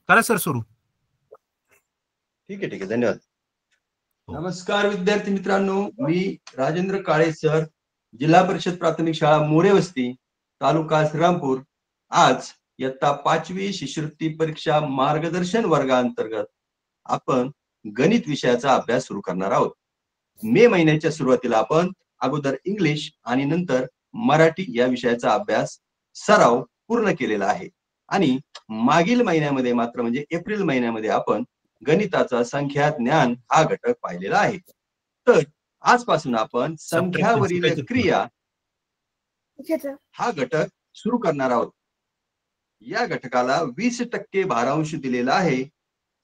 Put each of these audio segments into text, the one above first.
करा सर सुरू. ठीक आहे धन्यवाद. नमस्कार विद्यार्थी मित्रांनो, मी राजेंद्र काळे सर, जिल्हा परिषद प्राथमिक शाळा मोरेवस्ती, तालुका श्रीरामपूर. आज इयत्ता 5वी शिष्यवृत्ती परीक्षा मार्गदर्शन वर्गाअंतर्गत आपण गणित विषयाचा अभ्यास सुरू करणार आहोत. मे महिन्याच्या सुरुवातीला आपण अगोदर इंग्लिश आणि नंतर मराठी या विषयाचा अभ्यास सराव पूर्ण केलेला आहे आणि मागील महिन्यामध्ये मात्र म्हणजे एप्रिल महिन्यामध्ये आपण गणिताचा संख्या ज्ञान हा घटक पाहिलेला आहे. तर आजपासून आपण संख्यावरील क्रिया हा घटक सुरू करणार आहोत. या घटकाला 20% भारांश दिलेला आहे.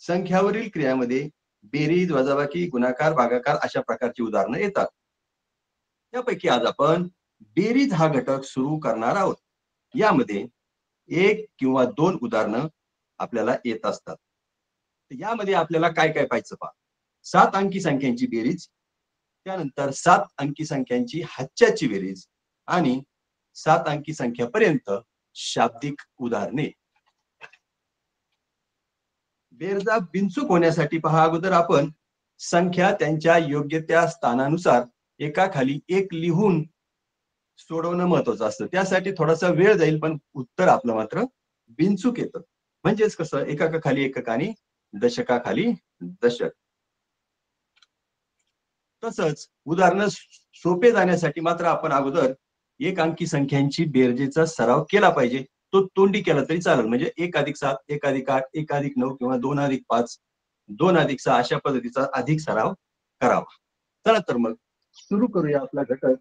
संख्यावरील क्रियामध्ये बेरीज, वजाबाकी, गुणाकार, भागाकार अशा प्रकारची उदाहरणं येतात. त्यापैकी आज आपण बेरीज हा घटक सुरू करणार आहोत. यामध्ये 1 किंवा 2 उदाहरणं आपल्याला येत असतात. यामध्ये आपल्याला काय काय पाहायचं पहा. 7 अंकी संख्यांची बेरीज, त्यानंतर 7 अंकी संख्यांची हातच्याची बेरीज आणि 7 अंकी संख्यापर्यंत शाब्दिक उदाहरणे. बेरजा बिनचूक होण्यासाठी पहा, अगोदर आपण संख्या त्यांच्या योग्य त्या स्थानानुसार एकाखाली एक लिहून सोडवणं महत्वाचं असतं. त्यासाठी थोडासा वेळ जाईल, पण उत्तर आपलं मात्र बिनचूक येतं. म्हणजेच कसं, एकाखाली एकक आणि दशकाखाली दशक. तसंच उदाहरणं सोपे जाण्यासाठी मात्र आपण अगोदर एक अंकी संख्यांची बेरजेचा सराव केला पाहिजे. तो तोंडी केला तरी चालेल. म्हणजे 1+7, 1+8, 1+9 किंवा 2+5, 2+6 अशा पद्धतीचा अधिक सराव करावा. चला तर मग सुरू करूया आपला घटक.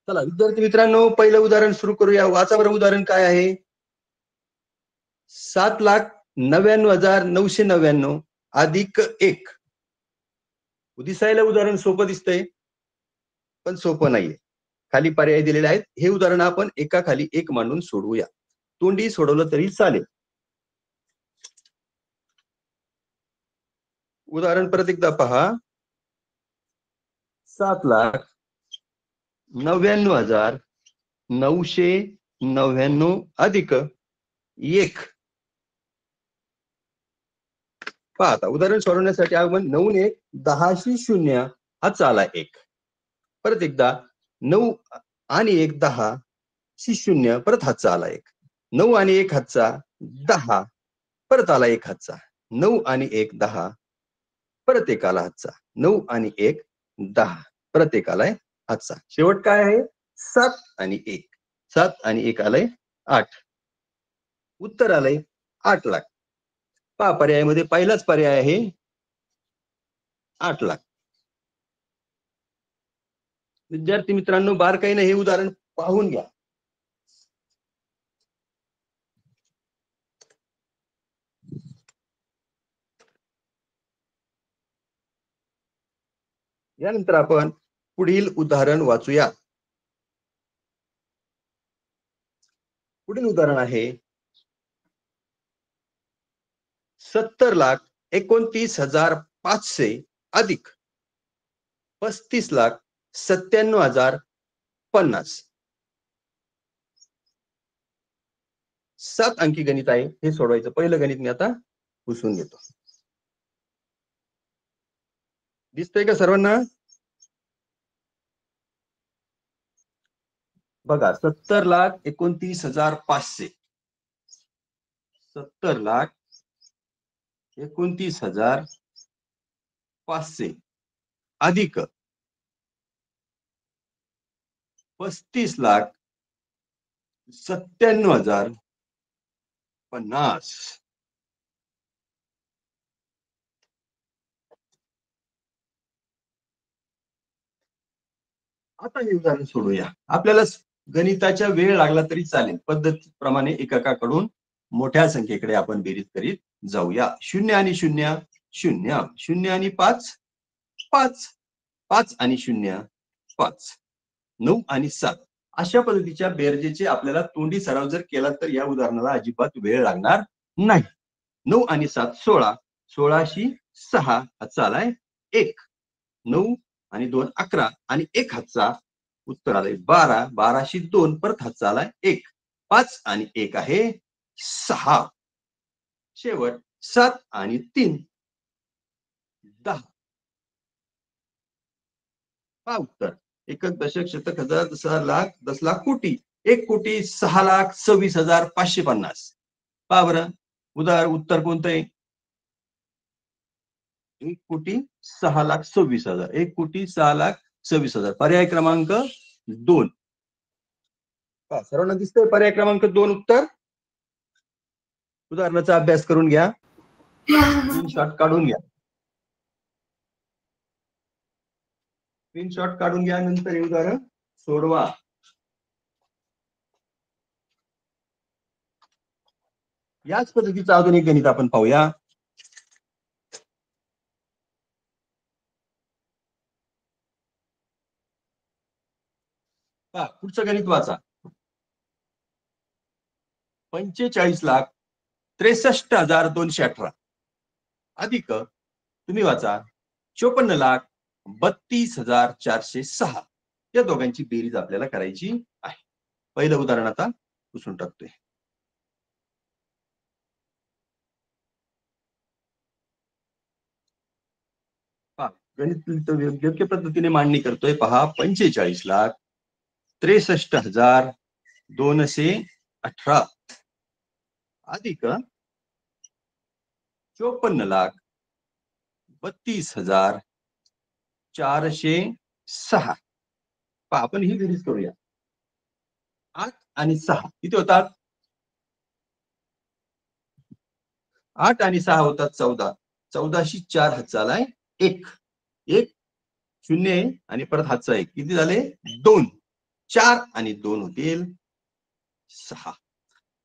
चला विद्यार्थी मित्रांनो, पहिलं उदाहरण सुरू करूया. वाचा बरं उदाहरण काय आहे. 7,99,999 अधिक 1. दिसायला उदाहरण सोपं दिसतंय, पण सोपं नाहीये. खाली पर्याय दिलेले आहेत. हे उदाहरण आपण एकाखाली एक मांडून सोडवूया. तोंडी सोडवलं तरी चालेल. उदाहरण परत एकदा पहा. 7,99,999 अधिक 1. पहा आता उदाहरण सोडवण्यासाठी आपण 9 1 10 0 हातचा आला 1. परत एकदा 9 आणि 1 10 0 परत हातचा आला 1. 9 आणि 1 हातचा 10 परत आला 1 हातचा. 9 आणि 1 10 परत 1 आला हातचा. 9 आणि 1 10 परत 1 आलाय हातचा. शेवट काय आहे. 7 आणि 1. 7 आणि 1 आलंय 8. उत्तर आलंय 8 लाख. पहा पर्यायामध्ये पहिलाच पर्याय आहे 8 लाख. विद्यार्थी मित्रांनो, बारकाईने हे उदाहरण पाहून घ्या. यानंतर आपण पुढील उदाहरण वाचूया. पुढील उदाहरण आहे 70,29,500 अधिक 35,97,050. 7 अंकी गणित आहे. हे सोडवायचं. पहिलं गणित मी आता पुसून घेतो. दिसतंय का सर्वांना. बघा 70,29,500. 70,29,500 अधिक 35,97,050. आता हे उदाहरण सोडूया. आपल्याला गणिताच्या वेळ लागला तरी चालेल. पद्धतीप्रमाणे एकाकडून मोठ्या संख्येकडे आपण बेरीज करीत जाऊया. 0 आणि 0 0. 0 आणि 5 5. 5 आणि 0 5. 9 आणि 7 अशा पद्धतीच्या बेरजेचे आपल्याला तोंडी सराव जर केला तर या उदाहरणाला अजिबात वेळ लागणार नाही. 9 आणि 7 16. 16शी 6 हातचा आलाय 1. 9 आणि 2 11 आणि 1 हातचा उत्तर आलंय 12. 12शी 2 परत हातचा आलाय 1. 5 आणि 1 आहे 6. शेवट 7 आणि 3 10. पहा उत्तर. एकक दशक शतक हजार दशा लाख 10 लाख कोटी 1,06,26,550. पहा बरं उत्तर कोणतं आहे? 1,06,26,000. 1,06,26,000. पर्याय क्रमांक 2. सर्वांना दिसतंय पर्याय क्रमांक 2 उत्तर. उदाहरणाचा अभ्यास करून घ्या. स्क्रीनशॉट काढून घ्या. स्क्रीनशॉट काढून घ्या नंतर हे उदाहरण सोडवा. याच पद्धतीचं अजून एक गणित आपण पाहूया. पुढचं गणित वाचा. 45,63,218 अधिक तुम्ही वाचा 54,32,406. या दोघांची बेरीज आपल्याला करायची आहे. पहिलं उदाहरण आता पुसून टाकतोय. गणित योग्य पद्धतीने मांडणी करतोय. पहा 45,63,218 अधिक 54,32,406. पहा आपण ही बेरीज करूया. 8 आणि 6 किती होतात? 8 आणि 6 होतात 14. 14शी 4 हातचा आलाय 1. 1 0 आणि परत हातचा 1 किती झाले 2. 4 आणि 2 होतील 6.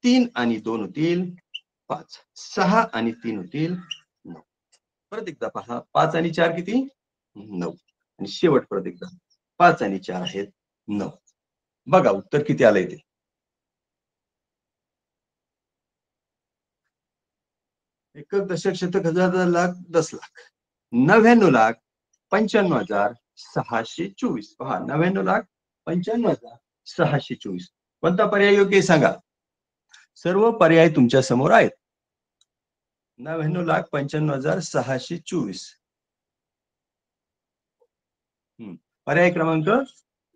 3 आणि 2 होतील 5. 6 आणि 3 होतील 9. परत एकदा पहा 5 आणि 4 किती 9. आणि शेवट परत एकदा 5 आणि 4 आहेत 9. बघा उत्तर किती आलंय ते. एकक दशक शतक हजार लाख 10 लाख 99,95,624. पहा 99,95,624. कोणता पर्याय योग्य आहे सांगा. सर्व पर्याय तुमच्या समोर आहेत. 99,95,624. पर्याय क्रमांक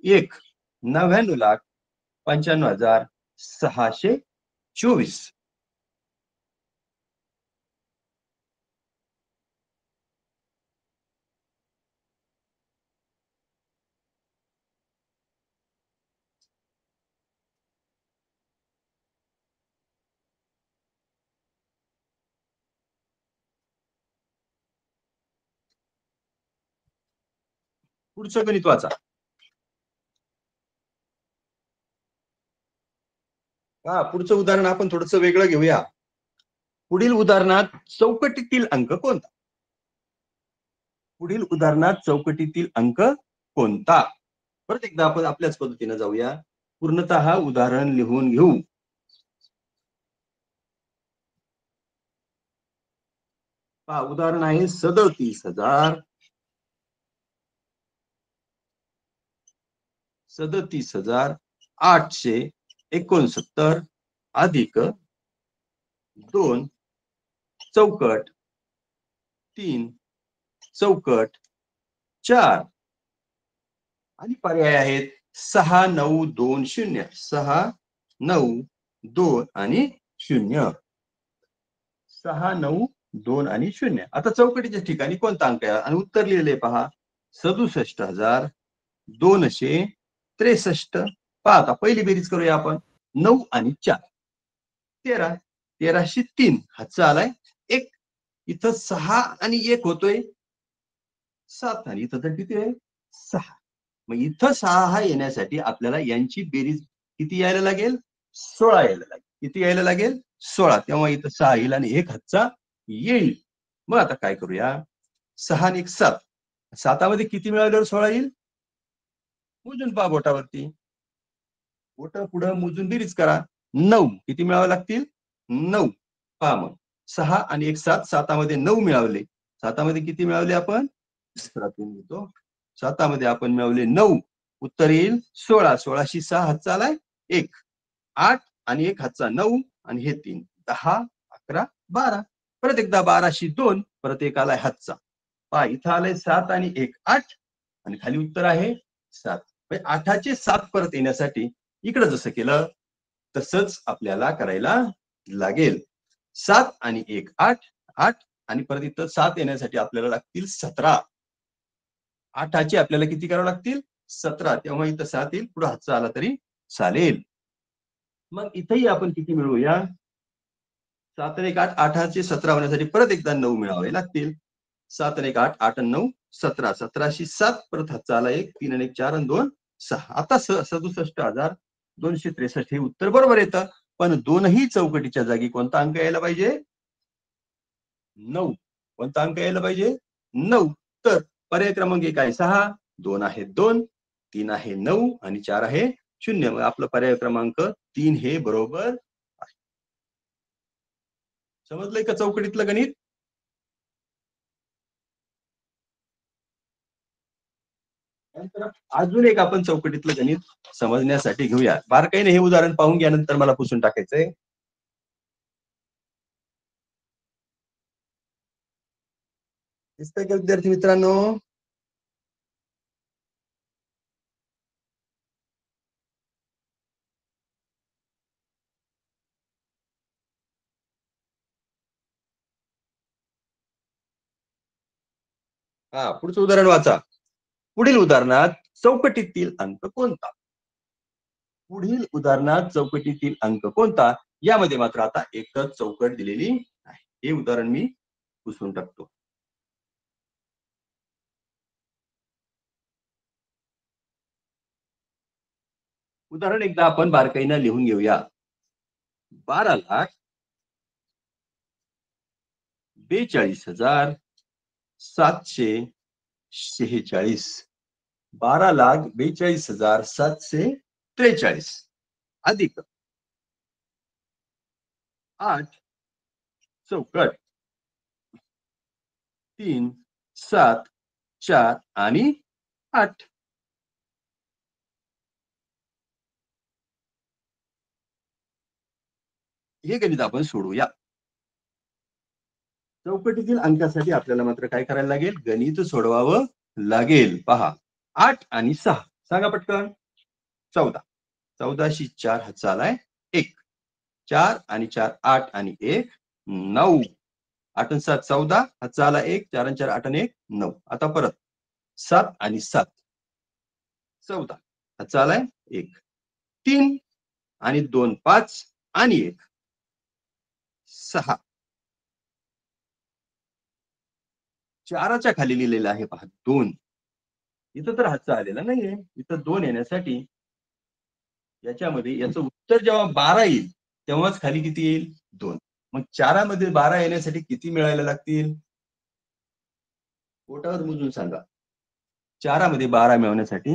1 99,95,624. पुढचं गणित वाचा. पुढचं उदाहरण आपण थोडंसं वेगळं घेऊया. पुढील उदाहरणात चौकटीतील अंक कोणता? पुढील उदाहरणात चौकटीतील अंक कोणता? परत एकदा आपण आपल्याच पद्धतीने जाऊया. पूर्णतः उदाहरण लिहून घेऊ. उदाहरण आहे 37,869 अधिक 2 चौकट 3 चौकट 4 आणि पर्याय आहेत 6 9 2 0. 6 9 2 आणि 0. 6 9 2 आणि 0. आता चौकटीच्या ठिकाणी कोणता अंक आहे आणि उत्तर लिहिलेले पहा 67,263. पहा आता पहिली बेरीज करूया आपण. 9 आणि 4 13. 13शी 3 हातचा आलाय 1. इथं 6 आणि 1 होतोय 7 आणि इथं तर किती आहे 6. मग इथं 6 येण्यासाठी आपल्याला यांची बेरीज किती यायला लागेल 16 यायला लागेल. किती यायला लागेल 16. तेव्हा इथं 6 येईल आणि 1 हातचा येईल. मग आता काय करूया 6 आणि 1 7. 7 मध्ये किती मिळाल्यावर 16 येईल मोजून पहा बोटावरती. बोट पुढं मोजून बेरीज करा. 9 किती मिळावं लागतील 9. पहा मग 6 आणि 1 7, 7मध्ये 9 मिळवले. 7मध्ये किती मिळवले आपण? घेतो. 7मध्ये आपण मिळवले 9. उत्तर येईल 16. 16शी 6 हातचा आलाय 1. 8 आणि 1 हातचा 9 आणि हे 3. 10, 11, 12. परत एकदा 12शी 2, परत एक आलाय हातचा. पहा इथं आलंय 7 आणि 1 8 आणि खाली उत्तर आहे 7. 8चे 7 परत येण्यासाठी इकडे जसं केलं तसंच आपल्याला करायला लागेल. 7 आणि 1 8 8 आणि परत इथं 7 येण्यासाठी आपल्याला लागतील 17. 8चे आपल्याला किती करावं लागतील? 17. तेव्हा इथं 7 येईल, पुढे हातचा आला तरी चालेल. मग इथेही आपण किती मिळवूया? 7 आणि 1 8 8चे 17 होण्यासाठी परत एकदा 9 मिळावे लागतील. 7 आणि 1 8 8 आणि 9 17. 17शी 7 परत हातचा आला 1 3 आणि 1 4 आणि 2 6. आता 67,263 हे उत्तर बरोबर येतं. पण दोनही चौकटीच्या जागी कोणता अंक यायला पाहिजे? 9. कोणता अंक यायला पाहिजे? 9. तर पर्याय क्रमांक 1 आहे 6, 2 आहे 2, 3 आहे 9 आणि 4 आहे 0. मग आपला पर्याय क्रमांक 3 हे बरोबर आहे. समजलंय का चौकटीतलं गणित? अजून एक आपण चौकटीतलं गणित समजण्यासाठी घेऊया. बारकाईने हे उदाहरण पाहून घ्या, नंतर मला पुसून टाकायचंय. दिसतंय का विद्यार्थी मित्रांनो? हा, पुढचं उदाहरण वाचा. पुढील उदाहरणात चौकटीतील अंक कोणता? पुढील उदाहरणात चौकटीतील अंक कोणता? यामध्ये मात्र आता एकच चौकट दिलेली आहे. हे उदाहरण मी पुसून टाकतो. उदाहरण एकदा आपण बारकाईनं लिहून घेऊया. 12,42,746. 12,42,743 अधिक 8 चौकट 3 7 4 आणि 8. हे गणित आपण सोडवूया. चौकटीतील अंकासाठी आपल्याला मात्र काय करायला लागेल? गणित सोडवावं लागेल. पहा 8 आणि 6 सांगा पटकन. 14. 14शी 4 हातचा आलाय 1. 4 आणि 4 8 आणि 1 9. 8 आणि 7 14 हातचा आला 1. 4 आणि 4 8 आणि 1 9. आता परत 7 आणि 7 14 हातचा आलाय 1. 3 आणि 2 5 आणि 1 6. 4च्या खाली लिहिलेलं आहे पहा 2. इथं तर हातचा आलेला नाहीये. इथं 2 येण्यासाठी याच्यामध्ये याचं उत्तर जेव्हा 12 येईल तेव्हाच खाली किती येईल? 2. मग 4मध्ये 12 येण्यासाठी किती मिळायला लागतील? बोटावर मोजून सांगा. 4मध्ये 12 मिळवण्यासाठी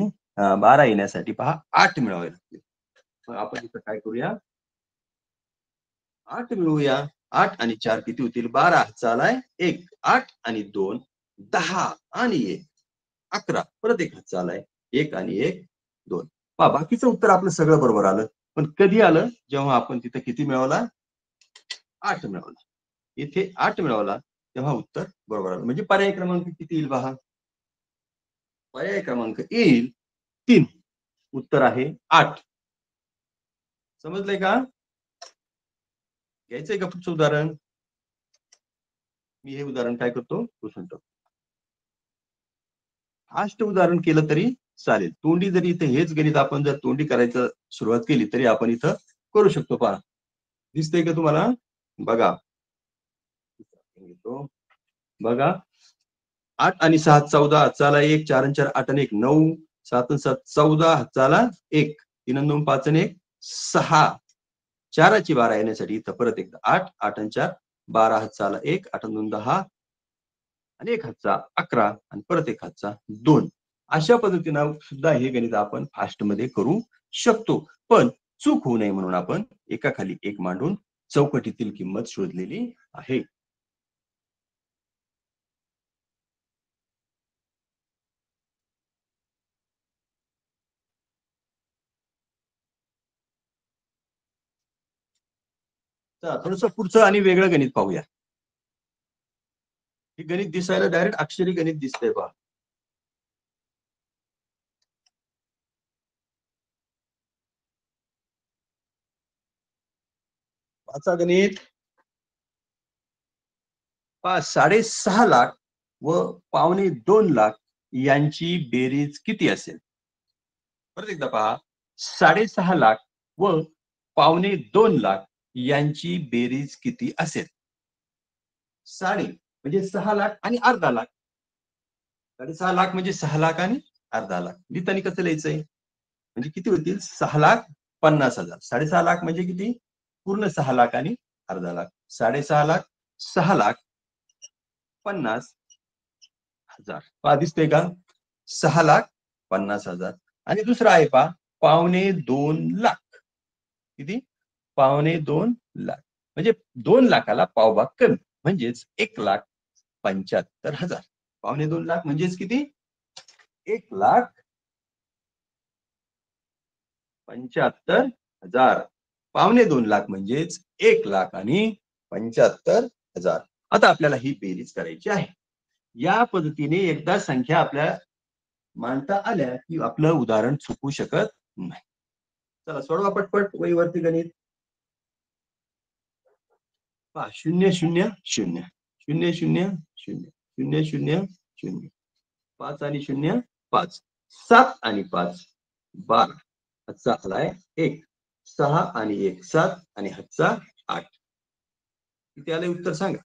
12 येण्यासाठी पहा 8 मिळवावे लागतील. मग आपण इथं काय करूया? 8 मिळवूया. 8 आणि 4 किती होतील? 12 हातचा आलाय 1. 8 आणि 2 10 आणि 1 11. परत एक हातचा आलाय 1 आणि 1 2. पहा बाकीचं उत्तर आपलं सगळं बरोबर आलं. पण कधी आलं? जेव्हा आपण तिथं किती मिळवला? 8 मिळवला. इथे 8 मिळवला तेव्हा उत्तर बरोबर आलं. म्हणजे पर्याय क्रमांक किती येईल पहा? पर्याय क्रमांक येईल 3. उत्तर आहे 8. समजलंय का? घ्यायचंय का पुढचं उदाहरण? मी हे उदाहरण काय करतो? पुसून टाकतो. फास्ट उदाहरण केलं तरी चालेल. तोंडी जरी इथे हेच गणित आपण जर तोंडी करायचं सुरुवात केली तरी आपण इथं करू शकतो. पहा दिसतंय का तुम्हाला? बघा. बघा 8 आणि 6 14 हातचा 1. 4 आणि 4 8 आणि 1 9. 7 आणि 7 14 हातचा 1. 3 आणि 2 5 आणि 1 6. 4ची 12 येण्यासाठी इथं परत एकदा 8 8 आणि 4 12 हातचा 1. 8 आणि 2 10 आणि 1 हातचा 11 आणि परत 1 हातचा 2. अशा पद्धतीनं सुद्धा हे गणित आपण फास्ट मध्ये करू शकतो. पण चूक होऊ नये म्हणून आपण एकाखाली एक मांडून चौकटीतील किंमत शोधलेली आहे. थोडस पुढचं आणि वेगळं गणित पाहूया. हे गणित दिसायला डायरेक्ट अक्षरी गणित दिसतंय पहा. पाचा गणित 6.5 लाख व 1.25 लाख यांची बेरीज किती असेल? परत एकदा पहा, 6.5 लाख व 1.25 लाख यांची बेरीज किती असेल? साडे म्हणजे 6 लाख आणि अर्धा लाख. 6.5 लाख म्हणजे 6 लाख आणि अर्धा लाख. लिहिताना कसं लिहायचंय? म्हणजे किती होतील? 6,50,000. 6.5 लाख म्हणजे किती? पूर्ण 6 लाख आणि अर्धा लाख. 6.5 लाख, 6,50,000. पहा दिसतंय का? 6,50,000. आणि दुसरा आहे पहा, 1.25 लाख. किती? 1.25 लाख. म्हणजे 2 लाखाला पावभाग कमी, म्हणजेच 1,75,000. 1.25 लाख म्हणजेच किती? 1,75,000. 1.25 लाख म्हणजेच 1,75,000. आता आपल्याला ही बेरीज करायची आहे. या पद्धतीने एकदा संख्या आपल्या मांडता आल्या की आपलं उदाहरण चुकू शकत नाही. चला सोडवा पटपट वहीवरती गणित. 0 0 0 0 0 0 0 0 0 5 आणि 0 5 7 आणि 5 12. हातचा आलाय 1. 6 आणि 1 7 आणि हातचा 8. किती आलंय उत्तर सांगा?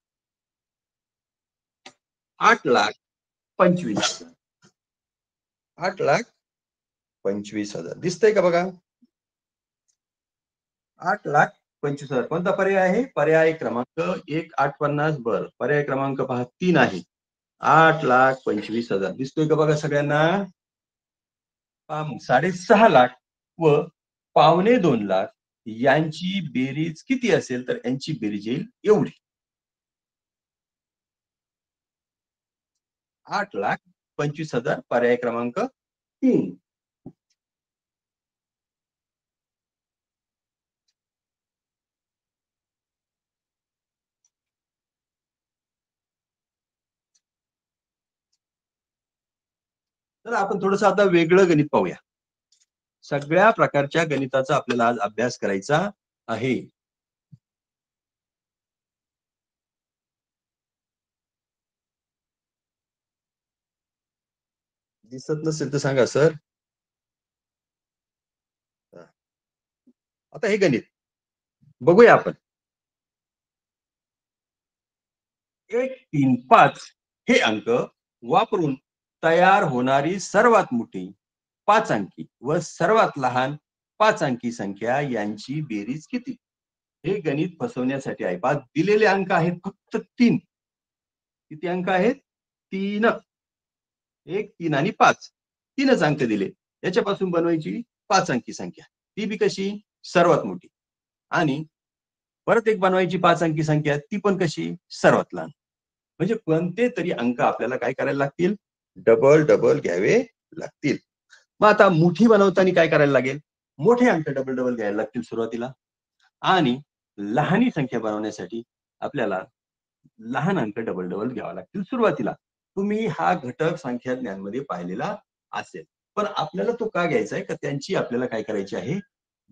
8,25,000. 8,25,000 दिसतंय का बघा? 8,25,000. कोणता पर्याय आहे? पर्याय क्रमांक 1 850. बर, पर्याय क्रमांक पहा 3 आहे. 8,25,000 दिसतोय का बघा सगळ्यांना? 6.5 लाख व 1.25 लाख यांची बेरीज किती असेल? तर यांची बेरीज येईल एवढी. 8,25,000 पर्याय क्रमांक 3. तर आपण थोडंसं आता वेगळं गणित पाहूया. सगळ्या प्रकारच्या गणिताचा आपल्याला आज अभ्यास करायचा आहे. दिसत नसेल तर सांगा सर. आता हे गणित बघूया आपण. 1 3 5 हे अंक वापरून तयार होणारी सर्वात मोठी 5 अंकी व सर्वात लहान 5 अंकी संख्या यांची बेरीज किती? हे गणित फसवण्यासाठी आहे. पहा दिलेले अंक आहेत फक्त 3. किती अंक आहेत? 3. 1 3 आणि 5. 3च अंक दिले. याच्यापासून बनवायची 5 अंकी संख्या. ती बी कशी? सर्वात मोठी. आणि परत एक बनवायची 5 अंकी संख्या, ती पण कशी? सर्वात लहान. म्हणजे कोणते तरी अंक आपल्याला काय करायला लागतील? डबल डबल घ्यावे लागतील. मग आता मोठी बनवताना काय करायला लागेल? मोठे अंक डबल डबल घ्यायला लागतील सुरुवातीला. आणि लहानी संख्या बनवण्यासाठी आपल्याला लहान अंक डबल डबल घ्यावा लागतील सुरुवातीला. तुम्ही हा घटक संख्या ज्ञानमध्ये पाहिलेला असेल. पण आपल्याला तो का घ्यायचा आहे? का त्यांची आपल्याला काय करायची आहे?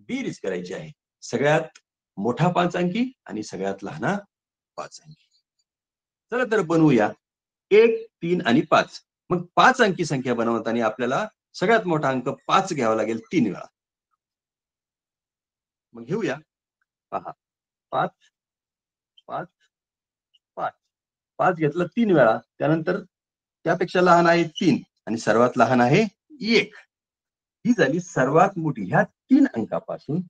बेरीज करायची आहे. सगळ्यात मोठा 5 अंकी आणि सगळ्यात लहान 5 अंकी. चला तर बनवूया 1 3 आणि 5. मग 5 अंकी संख्या बनवताना आपल्याला सगळ्यात मोठा अंक 5 घ्यावा लागेल 3 वेळा. मग घेऊया. पहा 5 5 5 5 घेतलं 3 वेळा. त्यानंतर त्यापेक्षा लहान आहे 3 आणि सर्वात लहान आहे 1. ही झाली सर्वात मोठी. ह्या 3 अंकापासून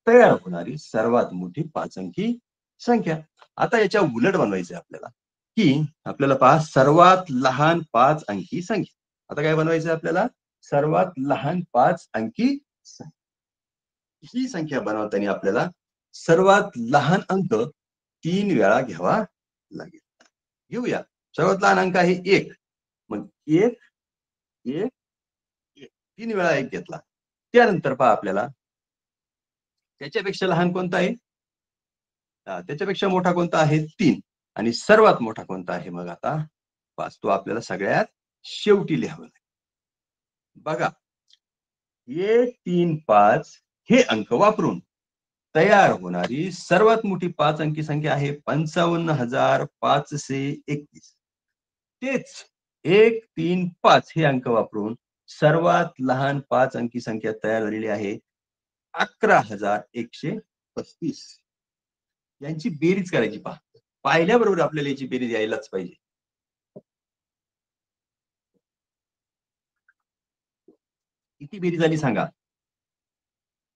तयार होणारी सर्वात मोठी 5 अंकी संख्या. आता याच्या उलट बनवायचं आपल्याला, की आपल्याला पहा सर्वात लहान 5 अंकी संख्या. आता काय बनवायचं आपल्याला? सर्वात लहान 5 अंकी संख्या. ही संख्या बनवताना आपल्याला सर्वात लहान अंक 3 वेळा घ्यावा लागेल. घेऊया. सर्वात लहान अंक आहे 1. मग 1 1 1 3 वेळा 1 घेतला. त्यानंतर पहा आपल्याला त्याच्यापेक्षा लहान कोणता आहे? त्याच्यापेक्षा मोठा कोणता आहे? 3. आणि सर्वात मोठा कोणता आहे? मग आता 5. तो आपल्याला सगळ्यात शेवटी लिहावा लागेल. बघा, 1 3 5 हे अंक वापरून तयार होणारी सर्वात मोठी 5 अंकी संख्या आहे 55,531. तेच 1 3 5 हे अंक वापरून सर्वात लहान 5 अंकी संख्या तयार झालेली आहे 11,135. यांची बेरीज करायची. पहा, पाहिल्याबरोबर आपल्याला याची बेरीज यायलाच पाहिजे. किती बेरीज झाली सांगा?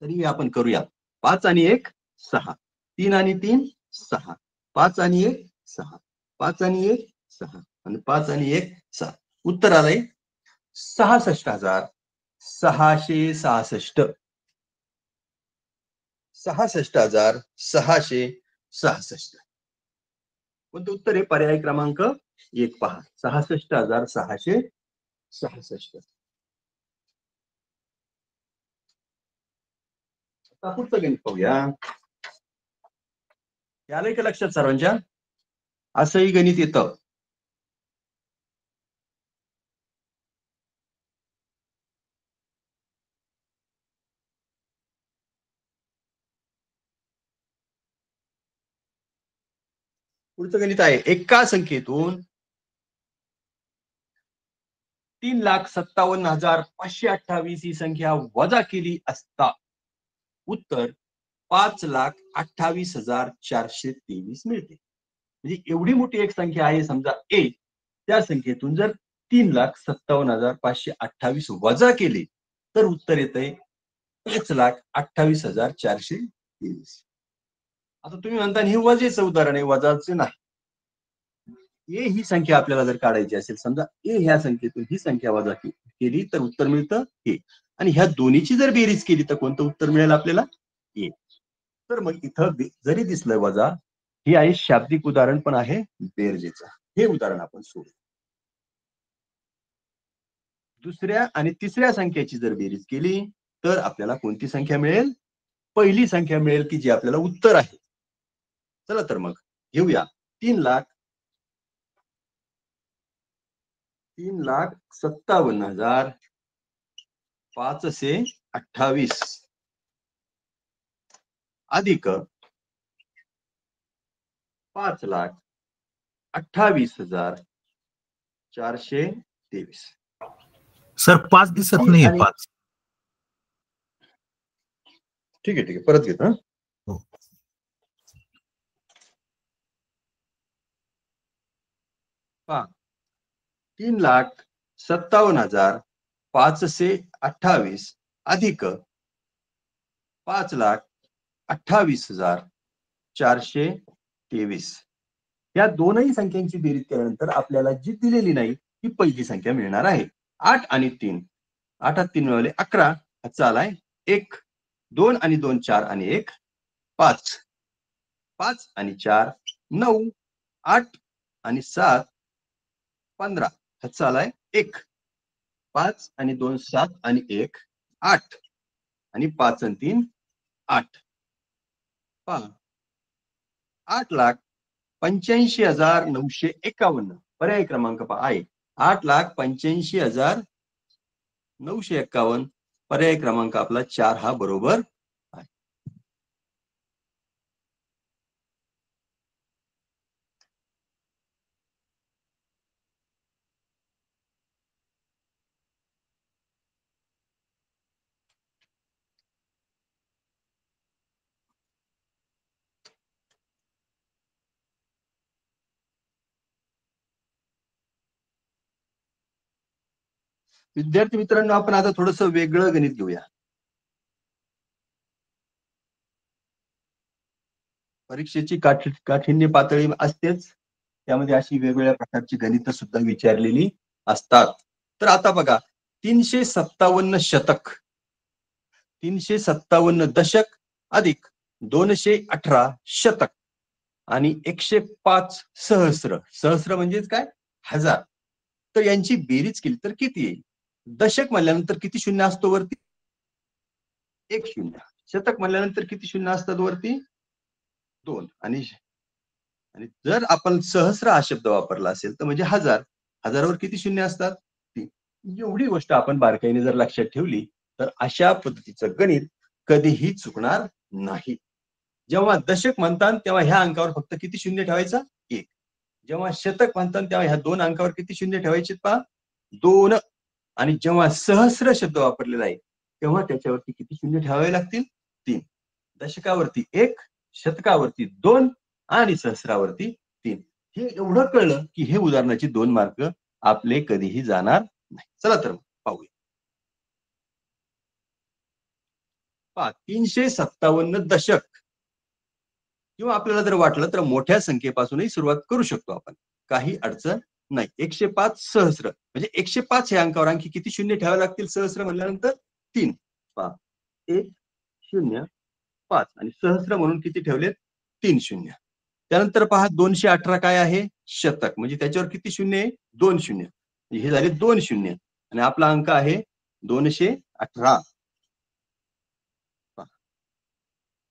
तरी आपण करूया. 5 आणि 1 6, 3 आणि 3 6, 5 आणि 1 6, 5 आणि 1 6 आणि 5 आणि 1 6. उत्तर आलंय 66,666. 66,666. कोणतं उत्तर आहे? पर्याय क्रमांक 1 पहा. 66,666. आता पुढचं गणित पाहूया. यालंय का लक्षात सर्वांच्या? असंही गणित येतं. पुढचं गणित आहे एका संख्येतून 3,57,528 ही संख्या वजा केली असता उत्तर 5,28,423 मिळते. म्हणजे एवढी मोठी एक संख्या आहे समजा ए, त्या संख्येतून जर 3,57,528 वजा केले तर उत्तर येतंय 5,28,423. आता तुम्ही म्हणता हे वजेचं उदाहरण आहे, वजाचे नाही. ए ही संख्या आपल्याला जर काढायची असेल, समजा ए ह्या संख्येतून ही संख्या वजा केली तर उत्तर मिळतं ए. आणि ह्या दोन्हीची जर बेरीज केली तर कोणतं उत्तर मिळेल आपल्याला? ए. तर मग इथं जरी दिसलं वजा, हे आहे शाब्दिक उदाहरण पण आहे बेरजेचं. हे उदाहरण आपण सोडू. दुसऱ्या आणि तिसऱ्या संख्येची जर बेरीज केली तर आपल्याला कोणती संख्या मिळेल? पहिली संख्या मिळेल की जी आपल्याला उत्तर आहे. चला तर मग घेऊया. 3,57,528 अधिक 5,28,423. सर 5 दिसत नाही. 5 ठीक आहे, परत घेतो. हो. 3,57,528 अधिक 5,28,423. या दोनही संख्यांची बेरीज केल्यानंतर आपल्याला जी दिलेली नाही ती पहिली संख्या मिळणार आहे. 8 आणि 3, 8 आणि 3 मिळवले 11. हाचा आलाय 1. 2 आणि 2 4 आणि 1 5. 5 आणि 4 9. 8 आणि 7 15. हाचा आलाय 1. 5 आणि 2 7 आणि 1 8. आणि 5 आणि 3 8. 8,85,951. पर्याय क्रमांक पहा आहे 8,85,951. पर्याय क्रमांक आपला 4 हा बरोबर आहे. विद्यार्थी मित्रांनो, आपण आता थोडंसं वेगळं गणित घेऊया. परीक्षेची काठिण्य पातळी असतेच, त्यामध्ये अशी वेगवेगळ्या प्रकारची गणित सुद्धा विचारलेली असतात. तर आता बघा 357 शतक, 357 दशक अधिक 218 शतक आणि 105 सहस्र. सहस्र म्हणजेच काय? हजार. तर यांची बेरीज केली तर किती येईल? दशक म्हणल्यानंतर किती शून्य असतो वरती? 1 शून्य. शतक म्हणल्यानंतर किती शून्य असतात वरती? 2. आणि जर आपण सहस्र हा शब्द वापरला असेल तर म्हणजे हजार. हजारावर किती शून्य असतात? 3. एवढी गोष्ट आपण बारकाईने जर लक्षात ठेवली तर अशा पद्धतीचं गणित कधीही चुकणार नाही. जेव्हा दशक म्हणतात तेव्हा ह्या अंकावर फक्त किती शून्य ठेवायचा? 1. जेव्हा शतक म्हणतात तेव्हा ह्या 2 अंकावर किती शून्य ठेवायचे पहा? 2. आणि जेव्हा सहस्र शब्द वापरलेला आहे तेव्हा त्याच्यावरती किती शून्य ठेवावे लागतील? 3. दशकावरती 1, शतकावरती 2 आणि सहस्रावरती 3. हे एवढं कळलं की हे उदाहरणाचे 2 मार्क आपले कधीही जाणार नाही. चला तर पाहूया. 357 दशक, किंवा आपल्याला जर वाटलं तर मोठ्या संख्येपासूनही सुरुवात करू शकतो आपण, काही अडचण नाही. 105 सहस्र म्हणजे 105 या अंकावर आणखी किती शून्य ठेवावे लागतील? सहस्र म्हणल्यानंतर 3. 1 0 5 आणि सहस्र म्हणून किती ठेवलेत? 3 शून्य. त्यानंतर पहा 218 काय आहे? शतक म्हणजे त्याच्यावर किती शून्य आहे? 2 शून्य. हे झाले 2 शून्य आणि आपला अंक आहे 218.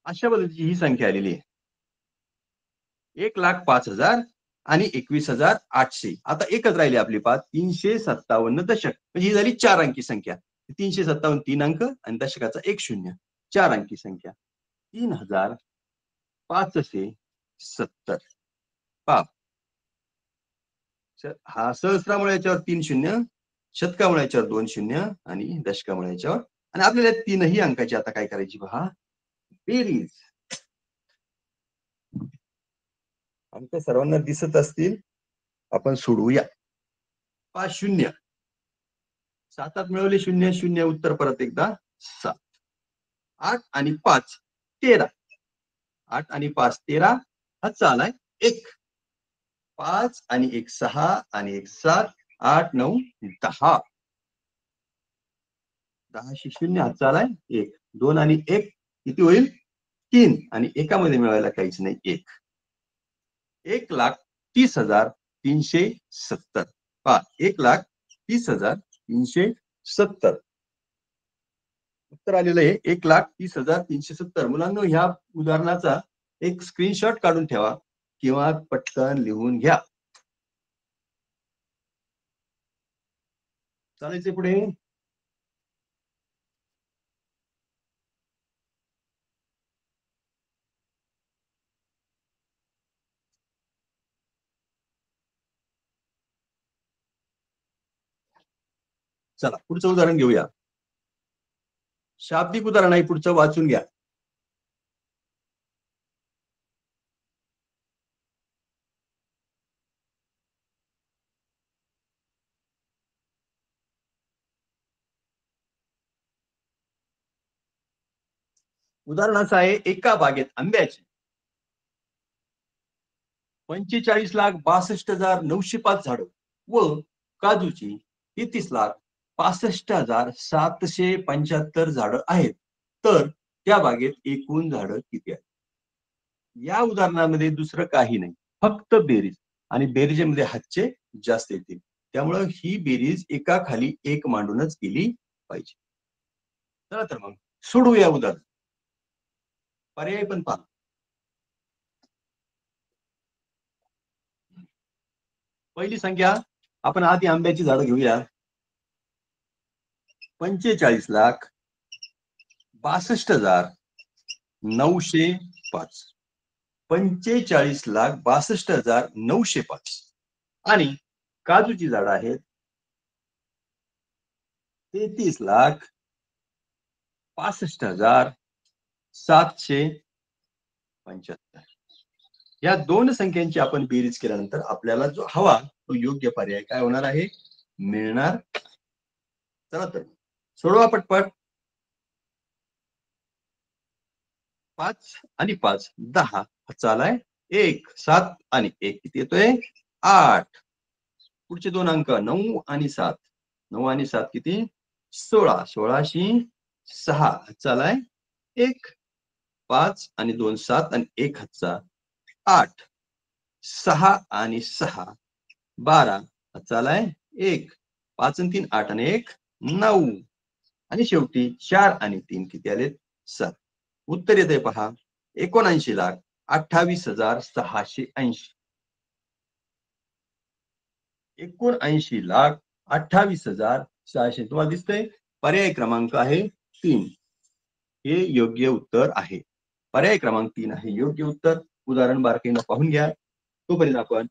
अशा पद्धतीची ही संख्या आलेली आहे. 1,05,000 आणि 21,800. आता एकच राहिली आपली 357 दशक म्हणजे ही झाली 4 अंकी संख्या. 357 3 अंक आणि दशकाचा 1 शून्य 4 अंकी संख्या. 3,570. पहा हा सहस्रामुळे याच्यावर 3 शून्य, शतकामुळे याच्यावर 2 शून्य आणि दशकामुळे याच्यावर. आणि आपल्याला तीनही अंकाची आता काय करायची पहा? बेरीज. अंक सर्वांना दिसत असतील, आपण सोडवूया. 5 शून्य 7 मिळवले, शून्य शून्य उत्तर परत एकदा 7. 8 आणि 5 13. 8 आणि 5 13. हा चालाय 1. 5 आणि 1 6 आणि 1 7 8 9 10. 10 शून्य हा चालाय 1. 2 आणि 1 किती होईल? 3 आणि एकामध्ये मिळवायला काहीच नाही 1. 1,30,370. पहा 1,30,370 उत्तर आलेलं आहे. 1,30,370. मुलांनो ह्या उदाहरणाचा एक स्क्रीनशॉट काढून ठेवा किंवा पटकन लिहून घ्या. चालायचे पुढे. चला पुढचं उदाहरण घेऊया. शाब्दिक उदाहरण आहे, पुढचं वाचून घ्या. उदाहरण असं आहे, एका बागेत आंब्याची 45,62,905 झाडं व काजूची 33,65,775 झाडं आहेत. तर त्या बागेत एकूण झाडं किती आहेत? या उदाहरणामध्ये दुसरं काही नाही, फक्त बेरीज. आणि बेरीजमध्ये हातचे जास्त येतील, त्यामुळे ही बेरीज एका खाली एक मांडूनच केली पाहिजे. चला तर मग सोडूया उदाहरण. पर्याय पण पहा. पहिली संख्या आपण आधी आंब्याची झाडं घेऊया. 45,62,905. 45,62,905. आणि काजूची झाडं आहेत 33,65,775. या दोन संख्यांची आपण बेरीज केल्यानंतर आपल्याला जो हवा तो योग्य पर्याय काय होणार आहे? मिळणार. चला तर सोडवा पटपट. 5 आणि 5 10 चालाय 1. 7 आणि 1 किती येतोय? 8. पुढचे दोन अंक 9 आणि 7. 9 आणि 7 किती? 16. 16शी 6 चालाय 1. 5 आणि 2 7 आणि 1 हातचा 8, 6 आणि 6 12 हातचा आलाय 1, 5 आणि 3 8 आणि 1 9 आणि शेवटी 4 आणि 3 किती आले 7. उत्तर येते पहा 79,28,680. 79,28,680. तुम्हाला दिसतंय पर्याय क्रमांक आहे 3 हे योग्य उत्तर आहे. पर्याय क्रमांक 3 आहे योग्य उत्तर. उदाहरण बारकाईनं पाहून घ्या. तोपर्यंत आपण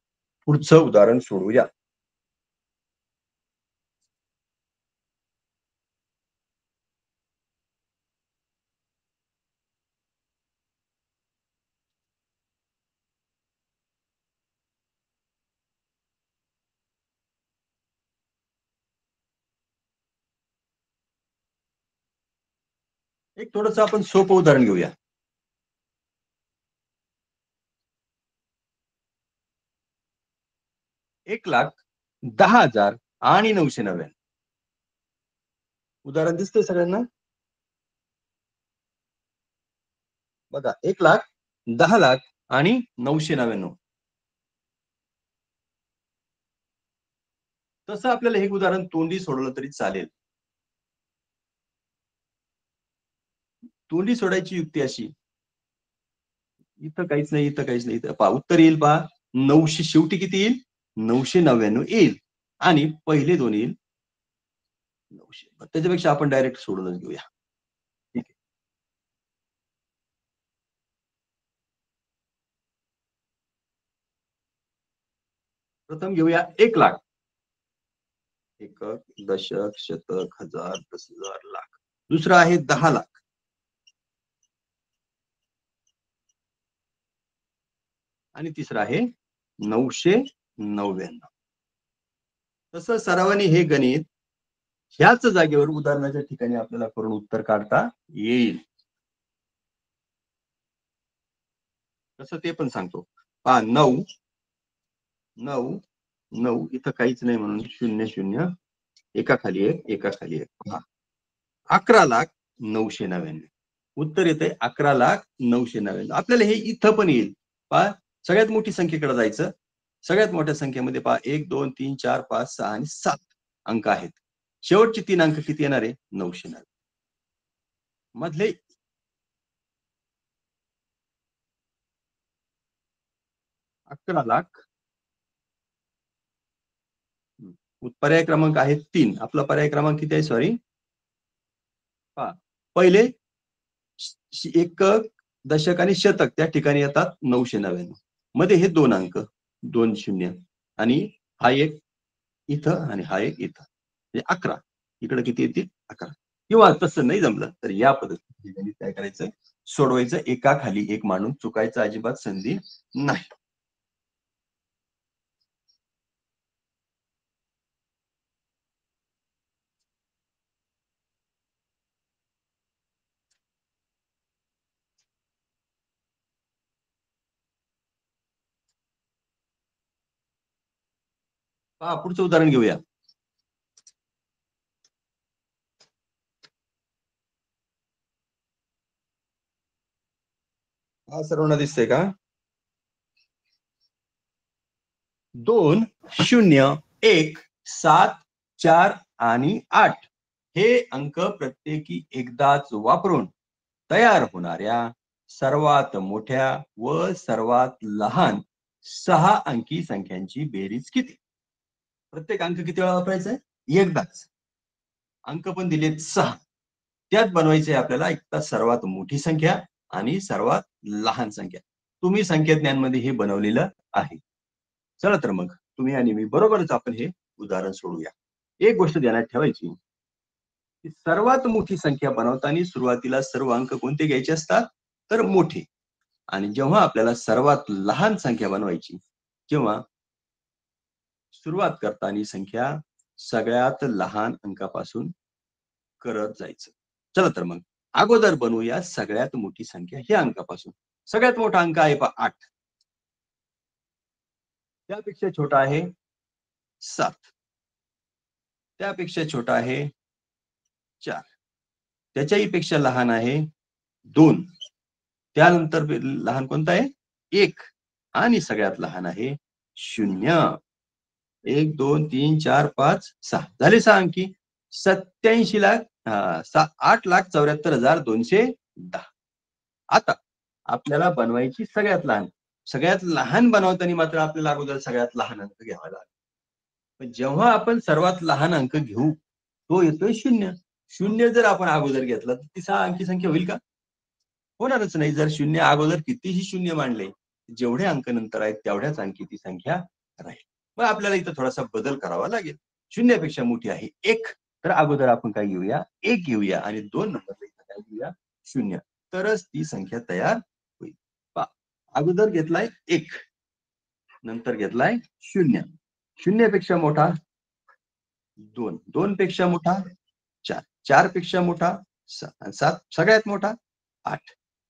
पुढचं उदाहरण सोडवूया. एक थोडस आपण सोपं उदाहरण घेऊया. 1,10,000 आणि 999. उदाहरण दिसतंय सगळ्यांना? बघा 1,10,00,000 आणि 999. तसं आपल्याला हे उदाहरण तोंडी सोडवलं तरी चालेल. तोंडी सोडायची युक्ती अशी, इथं काहीच नाही, इथं काहीच नाही, इथं पहा उत्तर येईल पहा 900. शेवटी किती येईल 999 येईल आणि पहिले दोन येईल 900. त्याच्यापेक्षा आपण डायरेक्ट सोडूनच घेऊया. ठीक आहे. प्रथम घेऊया 1,00,000. एकक, दशक, शतक, हजार, 10,000, लाख. दुसरं आहे 10,00,000 आणि तिसरं आहे 999. तसं सरावानी हे गणित ह्याच जागेवर उदाहरणाच्या ठिकाणी आपल्याला करून उत्तर काढता येईल. तसं ते पण सांगतो पहा 9 9 9 इथं काहीच नाही म्हणून 0 0 एका खाली एक एका खाली एक. पहा 11,999. उत्तर येते 11,999. आपल्याला हे इथं पण येईल. पहा सगळ्यात मोठी संख्येकडे जायचं. सगळ्यात मोठ्या संख्येमध्ये पहा 1 2 3 4 5 6 आणि 7 अंक आहेत. शेवटचे 3 अंक किती येणार आहे 999. मधले 11,00,000. पर्याय क्रमांक आहे 3. आपला पर्याय क्रमांक किती आहे सॉरी पहा पहिले एकक, दशक आणि शतक त्या ठिकाणी येतात 999. मध्ये हे 2 अंक 2 0 आणि हा एक इथं आणि हा एक इथं म्हणजे 11. इकडे किती येतील 11. किंवा तसं नाही जमलं तर या पद्धतीने काय करायचं सोडवायचं. एका खाली एक मांडून चुकायचं अजिबात संधी नाही. पहा पुढचं उदाहरण घेऊया. हा सर्वांना दिसतंय का? 2 0 1 7 4 आणि 8 हे अंक प्रत्येकी एकदाच वापरून तयार होणाऱ्या सर्वात मोठ्या व सर्वात लहान 6 अंकी संख्यांची बेरीज किती? प्रत्येक अंक किती वेळा वापरायचा आहे एकदाच. अंक पण दिलेत 6. त्यात बनवायचे आपल्याला एकदा सर्वात मोठी संख्या आणि सर्वात लहान संख्या. तुम्ही संख्या ज्ञानमध्ये हे बनवलेलं आहे. चला तर मग तुम्ही आणि मी बरोबरच आपण हे उदाहरण सोडूया. एक गोष्ट ध्यानात ठेवायची की सर्वात मोठी संख्या बनवताना सुरुवातीला सर्व अंक कोणते घ्यायचे असतात तर मोठे. आणि जेव्हा आपल्याला सर्वात लहान संख्या बनवायची तेव्हा सुरुवात करताना संख्या सगळ्यात लहान अंकापासून करत जायचं. चला तर मग अगोदर बनवूया सगळ्यात मोठी संख्या ह्या अंकापासून. सगळ्यात मोठा अंक आहे 8. त्यापेक्षा छोटा आहे 7. त्यापेक्षा छोटा आहे 4. त्याच्याही पेक्षा लहान आहे 2. त्यानंतर लहान कोणता आहे? 1 आणि सगळ्यात लहान आहे 0. 1 2 3 4 5 6 झाले 6 अंकी. 8,74,210. आता आपल्याला बनवायची सगळ्यात लहान. सगळ्यात लहान बनवताना मात्र आपल्याला अगोदर सगळ्यात लहान अंक घ्यावा लागेल. पण जेव्हा आपण सर्वात लहान अंक घेऊ तो येतोय 0. 0 जर आपण अगोदर घेतला तर ती 6 अंकी संख्या होईल का? होणारच नाही. जर 0 अगोदर कितीही 0 मांडले, जेवढे अंक नंतर आहेत तेवढ्याच अंकी ती संख्या राहील. मग आपल्याला इथं थोडासा बदल करावा लागेल. 0 पेक्षा मोठी आहे 1, तर अगोदर आपण काय घेऊया? 1 घेऊया आणि 2 नंबरला इथं काय घेऊया? 0. तरच ती संख्या तयार होईल. अगोदर घेतलाय 1, नंतर घेतलाय 0. 0 पेक्षा मोठा 2, 2 पेक्षा मोठा 4, 4 पेक्षा मोठा 7, सगळ्यात मोठा 8.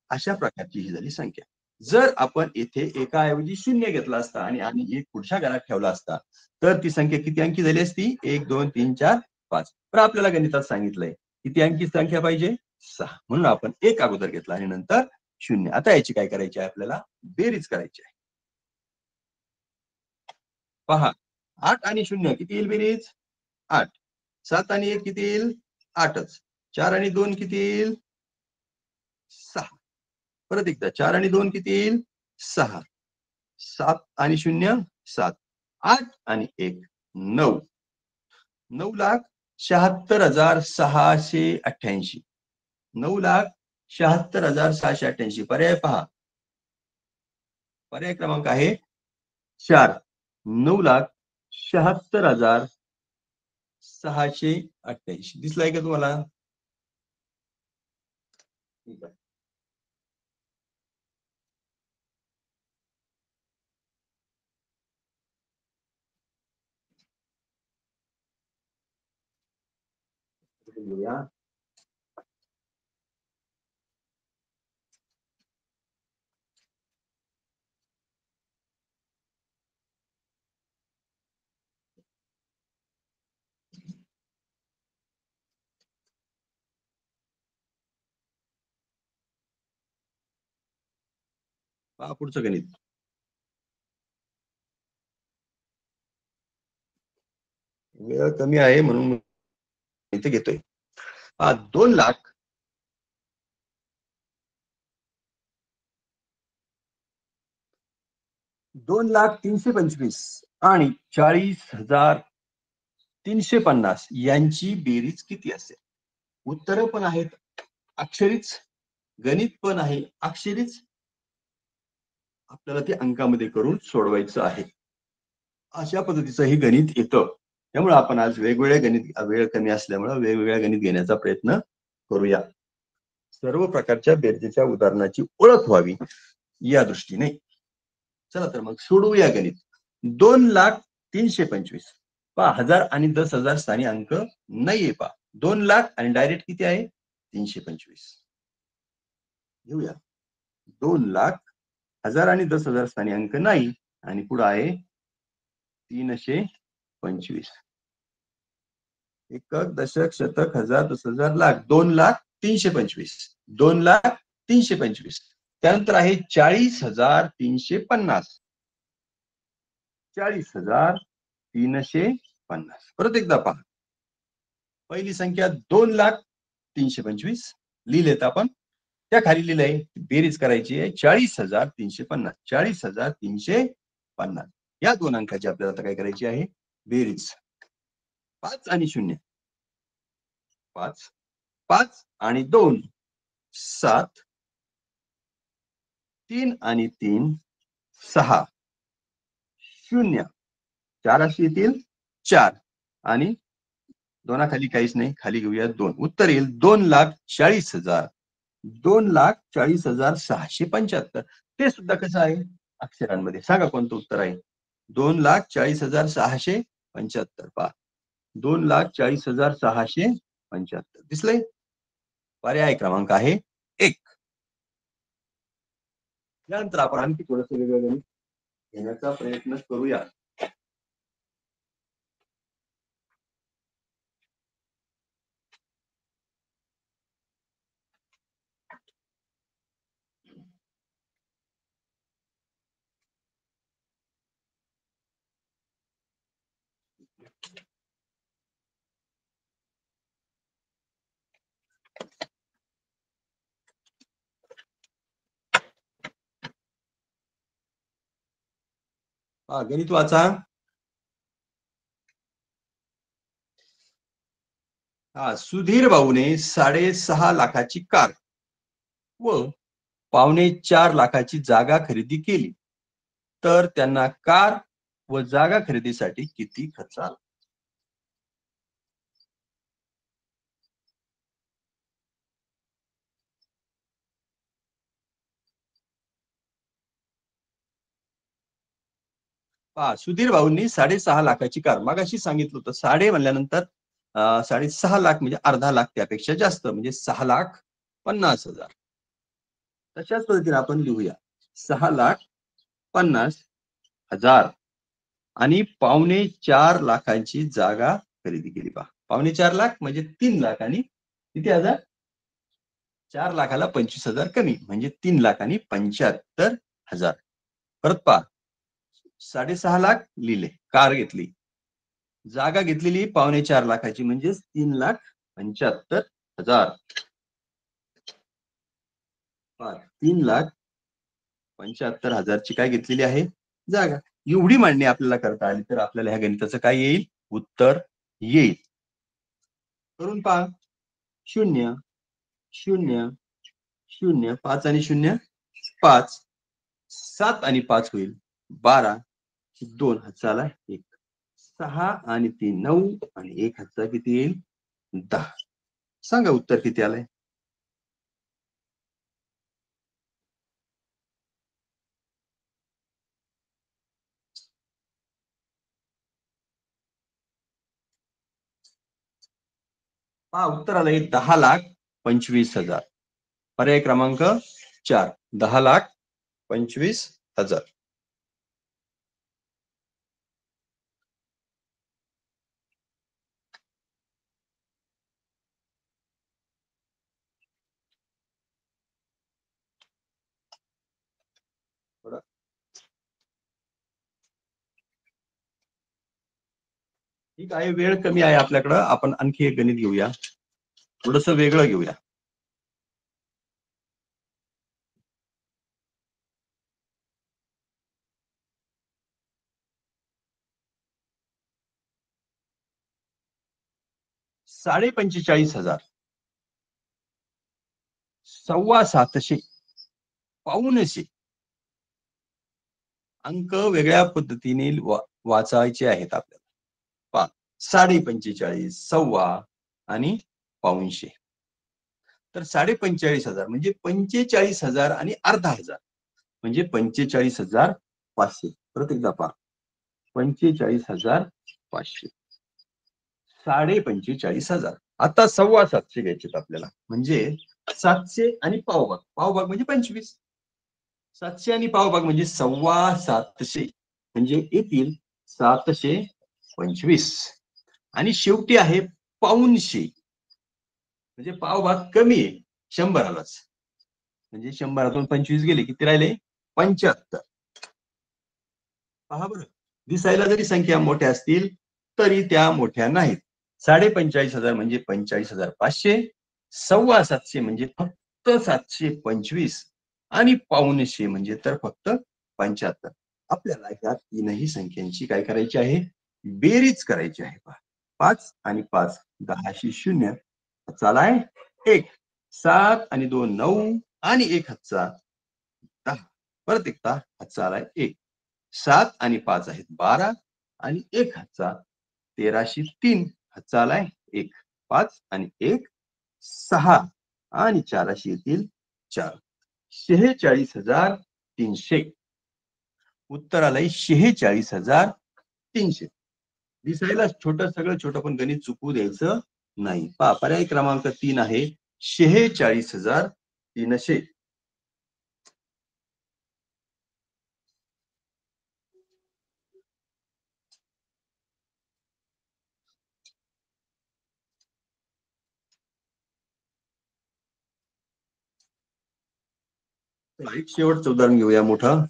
अशा प्रकारची ही झाली संख्या. जर आपण येथे एकाऐवजी 0 घेतला असता आणि 1 पुढच्या घरात ठेवला असता तर ती संख्या किती अंकी झाली असती? 1 2 3 4 5. तर आपल्याला गणितात सांगितलंय किती अंकी संख्या पाहिजे? 6. म्हणून आपण 1 अगोदर घेतला आणि नंतर 0. आता याची काय करायची आहे? आपल्याला बेरीज करायची आहे. पहा, 8 आणि 0 किती येईल बेरीज? 8. 7 आणि 1 किती येईल? 8च. 4 आणि 2 किती येईल? 6. परत एकदा 4 आणि 2 किती येईल? 6. 7 आणि 0 7. 8 आणि 1 9. 9,76,688. 9,76,688. पर्याय पहा. पर्याय क्रमांक आहे 4. 9,76,688. दिसलाय का तुम्हाला? ठीक आहे. घेऊया. पहा पुढचं गणित. वेळ कमी आहे म्हणून इथे घेतोय. 2 लाख 2,03,25 आणि 40,350 यांची बेरीज किती असेल? उत्तर पण आहेत अक्षरीच, गणित पण आहे अक्षरीच. आपल्याला ते अंकामध्ये करून सोडवायचं आहे. अशा पद्धतीचं हे गणित येतं. त्यामुळे आपण आज वेगवेगळ्या गणित, वेळ कमी असल्यामुळे वेगवेगळ्या गणित घेण्याचा प्रयत्न करूया. सर्व प्रकारच्या बेरजेच्या उदाहरणाची ओळख व्हावी या दृष्टीने. चला तर मग सोडवूया गणित. 2,03,25. पहा 1000 आणि 10,000 स्थानी अंक नाहीये. पहा 2 लाख आणि डायरेक्ट किती आहे? 325. घेऊया. 2 लाख 1000 आणि 10,000 स्थानी अंक नाही आणि पुढे आहे 325. एकक, दशक, शतक, हजार, 10,000, लाख. 2,03,25. 2,03,25. त्यानंतर आहे 40,350. 40,350. परत एकदा पहा. पहिली संख्या 2,03,25 लिहिलेत आपण. त्या खाली लिहिलंय बेरीज करायची आहे 40,350. 40,350 या दोन अंकाची आपल्याला आता काय करायची आहे? बेरीज. 5 आणि 0 5. 5 आणि 2 7. 3 आणि 3 6. 0. 4 अशी येतील 4 आणि 2 खाली काहीच नाही, खाली घेऊया 2. उत्तर येईल 2,40,000. 2,40,675. ते सुद्धा कसं आहे? अक्षरांमध्ये. सांगा कोणतं उत्तर आहे? 2,40,675. पहा 2,40,675. दिसलंय? पर्याय क्रमांक आहे 1. यानंतर आपण आणखी थोडस वेगवेगळं गणित घेण्याचा प्रयत्न करूया. गणित वाचा. सुधीर भाऊने 6.5 लाखाची कार व 4.25 लाखाची जागा खरेदी केली, तर त्यांना कार व जागा खरेदीसाठी किती खर्च आला? सुधीर भाऊंनी 6.5 लाखाची कार, मगाशी सांगितलं होतं 6.5 म्हणल्यानंतर 6.5 लाख म्हणजे अर्धा लाख त्यापेक्षा जास्त, म्हणजे 6,50,000. तशाच पद्धतीने आपण लिहूया 6,50,000 आणि 4.25 लाखांची जागा खरेदी केली. 4.25 लाख म्हणजे 3 लाख आणि किती हजार? 4 लाखाला 25,000 कमी म्हणजे 3 लाख आणि 75,000. परत 6.5 लाख लिहिले, कार घेतली, जागा घेतलेली 4.25 लाखाची म्हणजे 3,75,000. 3,75,000 ची काय घेतलेली आहे? जागा. एवढी मांडणी आपल्याला करता आली तर आपल्याला ह्या गणिताचं काय येईल? उत्तर येईल. करून पहा. 0 0 0 5 आणि 0 5, 7 आणि 5 होईल 12, 2 हाताला 1, 6 आणि 3 9 आणि 1 हातचा किती येईल? 10. सांगा उत्तर किती आलंय? उत्तर आलंय 10,25,000. पर्याय क्रमांक 4, 10,25,000. ठीक आहे, वेळ कमी आहे आपल्याकडं, आपण आणखी एक गणित घेऊया, थोडस वेगळं घेऊया. $45,000, 750, 500 अंक वेगळ्या पद्धतीने वाचायचे आहेत आपल्याला. 45,500, 1.25 आणि 500. तर 45,500 म्हणजे 45,000 आणि अर्धा हजार म्हणजे 45,500. परत एकदा 45,500, 45,500. आता 750 घ्यायचे आपल्याला, म्हणजे 700 आणि पावभाग. पावभाग म्हणजे 25. 700 आणि पावभाग म्हणजे 750, म्हणजे येतील 725. आणि शेवटी आहे 500, म्हणजे पावभाग कमी आहे 100लाच, म्हणजे 100तून 25 गेले, किती राहिले? 75. पहा बरं, दिसायला जरी संख्या मोठ्या असतील तरी त्या मोठ्या नाहीत. 45,500 म्हणजे 45,500, 750 म्हणजे फक्त 725 आणि 500 म्हणजे तर फक्त 75. आपल्याला या तीनही संख्यांची काय करायची आहे? बेरीज करायची आहे. 5 आणि 5 10शी 0 चालाय 1, 7 आणि 2 9 आणि 1 हातचा 10. परत एकदा हातचा आलाय 1, 7 आणि 5 आहेत 12 आणि 1 हातचा 13शी 3 हातचा आलाय 1, 5 आणि 1 6 आणि 4शी येतील 4. 46,300. उत्तर आलंय 46,300. दिसायला छोट, सगळं छोटं, पण गणित चुकू द्यायचं नाही. पर्याय क्रमांक 3 आहे 46,300. एक शेवटचं उदाहरण घेऊया मोठं.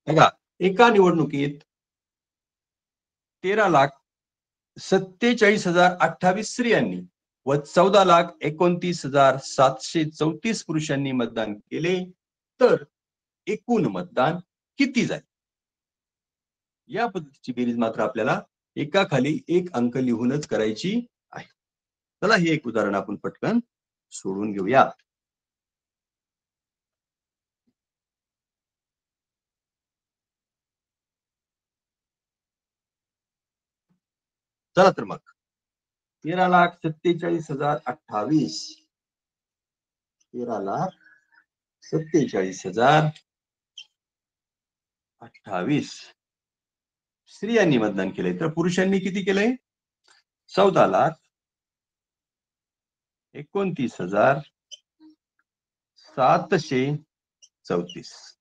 बघा, एका निवडणुकीत 13,47,028 स्त्रियांनी व 14,29,734 पुरुषांनी मतदान केले, तर एकूण मतदान किती झाले? या पद्धतीची बेरीज मात्र आपल्याला एकाखाली एक अंक लिहूनच करायची आहे. चला हे एक उदाहरण आपण पटकन सोडून घेऊया. चला तर मग 13,47,028 13,47,028 स्त्रियांनी मतदान केलंय, तर पुरुषांनी किती केलंय? 14,29,734.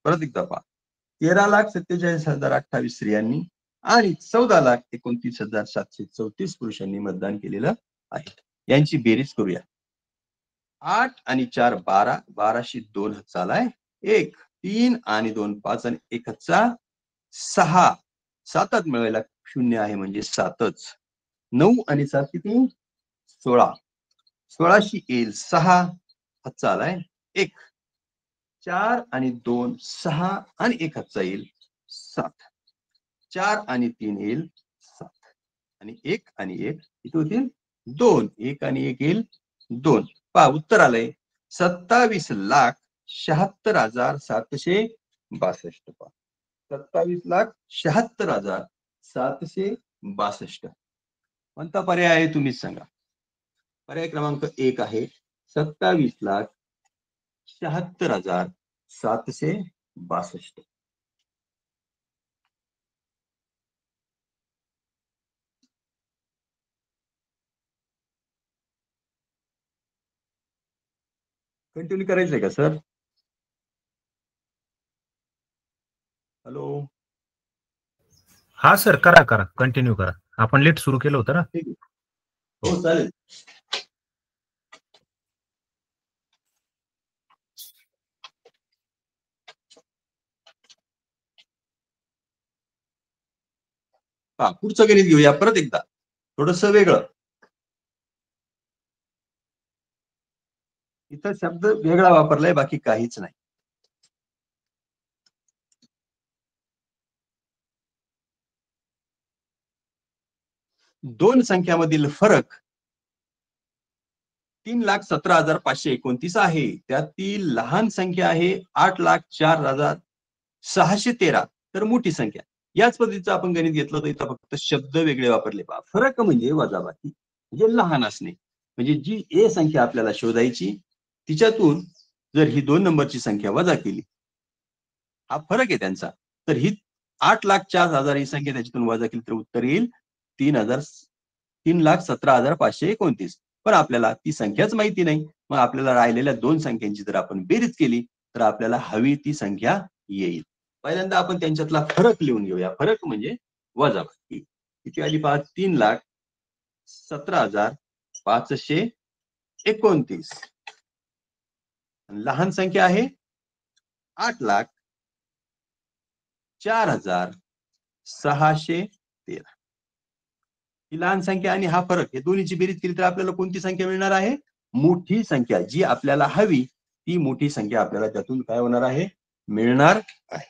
परत एकदा पहा, 13,47,028 स्त्रियांनी आणि 14,29,734 पुरुषांनी मतदान केलेलं आहे. यांची बेरीज करूया. 8 आणि 4 12, 12शी 2 हातचा आलाय 1, 3 आणि 2 5 आणि 1 हातचा 6, 7 मिळवायला 0 आहे म्हणजे 7च. 9 आणि 7 किती? 16, 16शी येईल 6, हातचा आलाय 1, 4 आणि 2 6 आणि 1 हातचा येईल 7, 4 आणि 3 येईल 7 आणि 1 आणि 1 किती होतील? 2, 1 आणि 1 येईल 2. पहा उत्तर आलंय 27,76,762. 27,76,762. कोणता पर्याय आहे तुम्हीच सांगा. पर्याय क्रमांक 1 आहे 27,76,762. कंटिन्यू करायचंय का सर? हॅलो. हा सर, करा करा, कंटिन्यू करा. आपण लेट सुरू केलं होतं ना. ठीक आहे, हो चालेल. पुढचं गणित घेऊया परत एकदा, थोडस वेगळं. इथं शब्द वेगळा वापरलाय, बाकी काहीच नाही. दोन संख्यामधील फरक 3,17,529 आहे. त्यातील लहान संख्या आहे 8,04,613, तर मोठी संख्या. याच पद्धतीचं आपण गणित घेतलं तर इथं फक्त शब्द वेगळे वापरले. पहा, फरक म्हणजे वजाबाकी, म्हणजे लहान असणे. म्हणजे जी ए संख्या आपल्याला शोधायची, तिच्यातून जर ही 2 नंबरची संख्या वजा केली, हा फरक आहे त्यांचा, तर ही 8,04,000 ही संख्या त्याच्यातून वजा केली तर उत्तर येईल 3,17,529. पण आपल्याला ती संख्याच माहिती नाही. मग आपल्याला राहिलेल्या 2 संख्यांची जर आपण बेरीज केली तर आपल्याला हवी ती संख्या येईल. पहिल्यांदा आपण त्यांच्यातला फरक लिहून घेऊया. फरक म्हणजे वजाबाकी. किती आली पहा, 3,17,529. लहान संख्या आहे 8,04,613. ही लहान संख्या आणि हा फरक, हे दोन्हीची बेरीज केली तर आपल्याला कोणती संख्या मिळणार आहे? मोठी संख्या. जी आपल्याला हवी ती मोठी संख्या आपल्याला त्यातून काय होणार आहे? मिळणार आहे.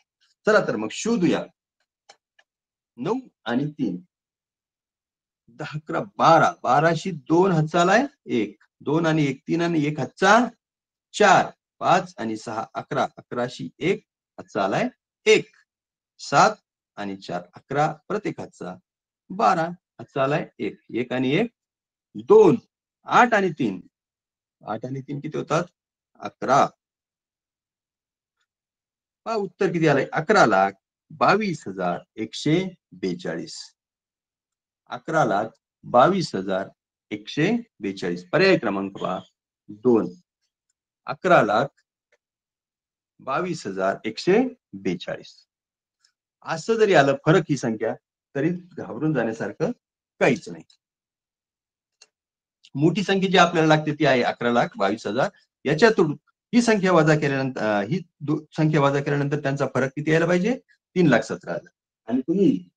चला तर मग शोधूया. 9 आणि 3, 10, 11, 12, 12शी 2 हातचा आलाय 1, 2 आणि 1 3 आणि 1 हातचा 4, 5 आणि 6 11, 11शी 1 हातचा आलाय 1, 7 आणि 4 11, परत 1 हातचा 12, हातचा आलाय 1, 1 आणि 1 2, 8 आणि 3, 8 आणि 3 किती होतात? 11. पहा उत्तर किती आलंय? 11,22,142. 11,22,142. पर्याय क्रमांक पहा 2. 11,22,142. असं जरी आलं फरक ही संख्या, तरी घाबरून जाण्यासारखं काहीच नाही. मोठी संख्या जी आपल्याला लागते ती आहे 11,22,000. याच्यातून ही संख्या वजा केल्यानंतर संख्या वजा केल्यानंतर त्यांचा फरक किती यायला पाहिजे? 3,17,000. आणि तुम्ही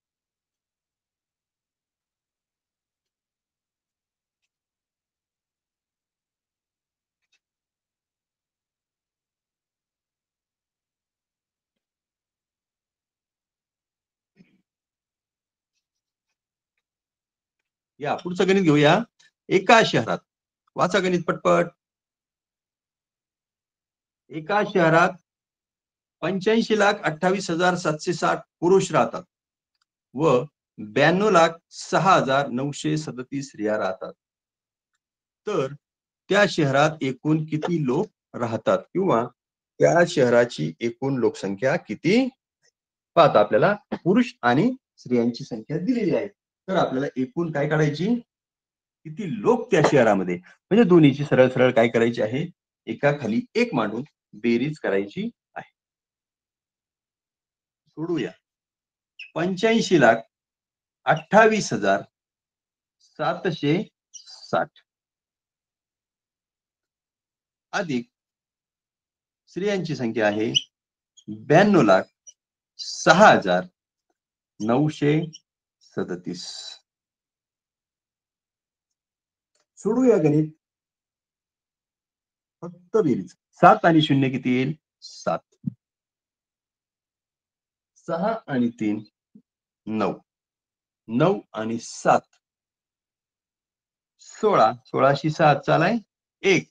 या पुढचं गणित घेऊया. एका शहरात, वाचा गणित पटपट. एका शहरात 85,28,760 पुरुष राहतात व 92,06,937 स्त्रिया राहतात. तर त्या शहरात एकूण किती लोक राहतात किंवा त्या शहराची एकूण लोकसंख्या किती? पाहता आपल्याला पुरुष आणि स्त्रियांची संख्या दिलेली आहे. तर आपल्याला एकूण काय काढायची? किती लोक त्या शहरामध्ये, म्हणजे दोन्हीची सरळ सरळ काय करायची आहे? एका खाली एक मांडून बेरीज करायची आहे. सोडूया. 85,28,760 अधिक स्त्रियांची संख्या आहे 92,06,937. सोडूया गणित. फक्त बेरीज. 7 आणि 0 किती येईल? 7. 6 आणि 3 9. 9 आणि 7 16. 16शी 7 चालाय 1.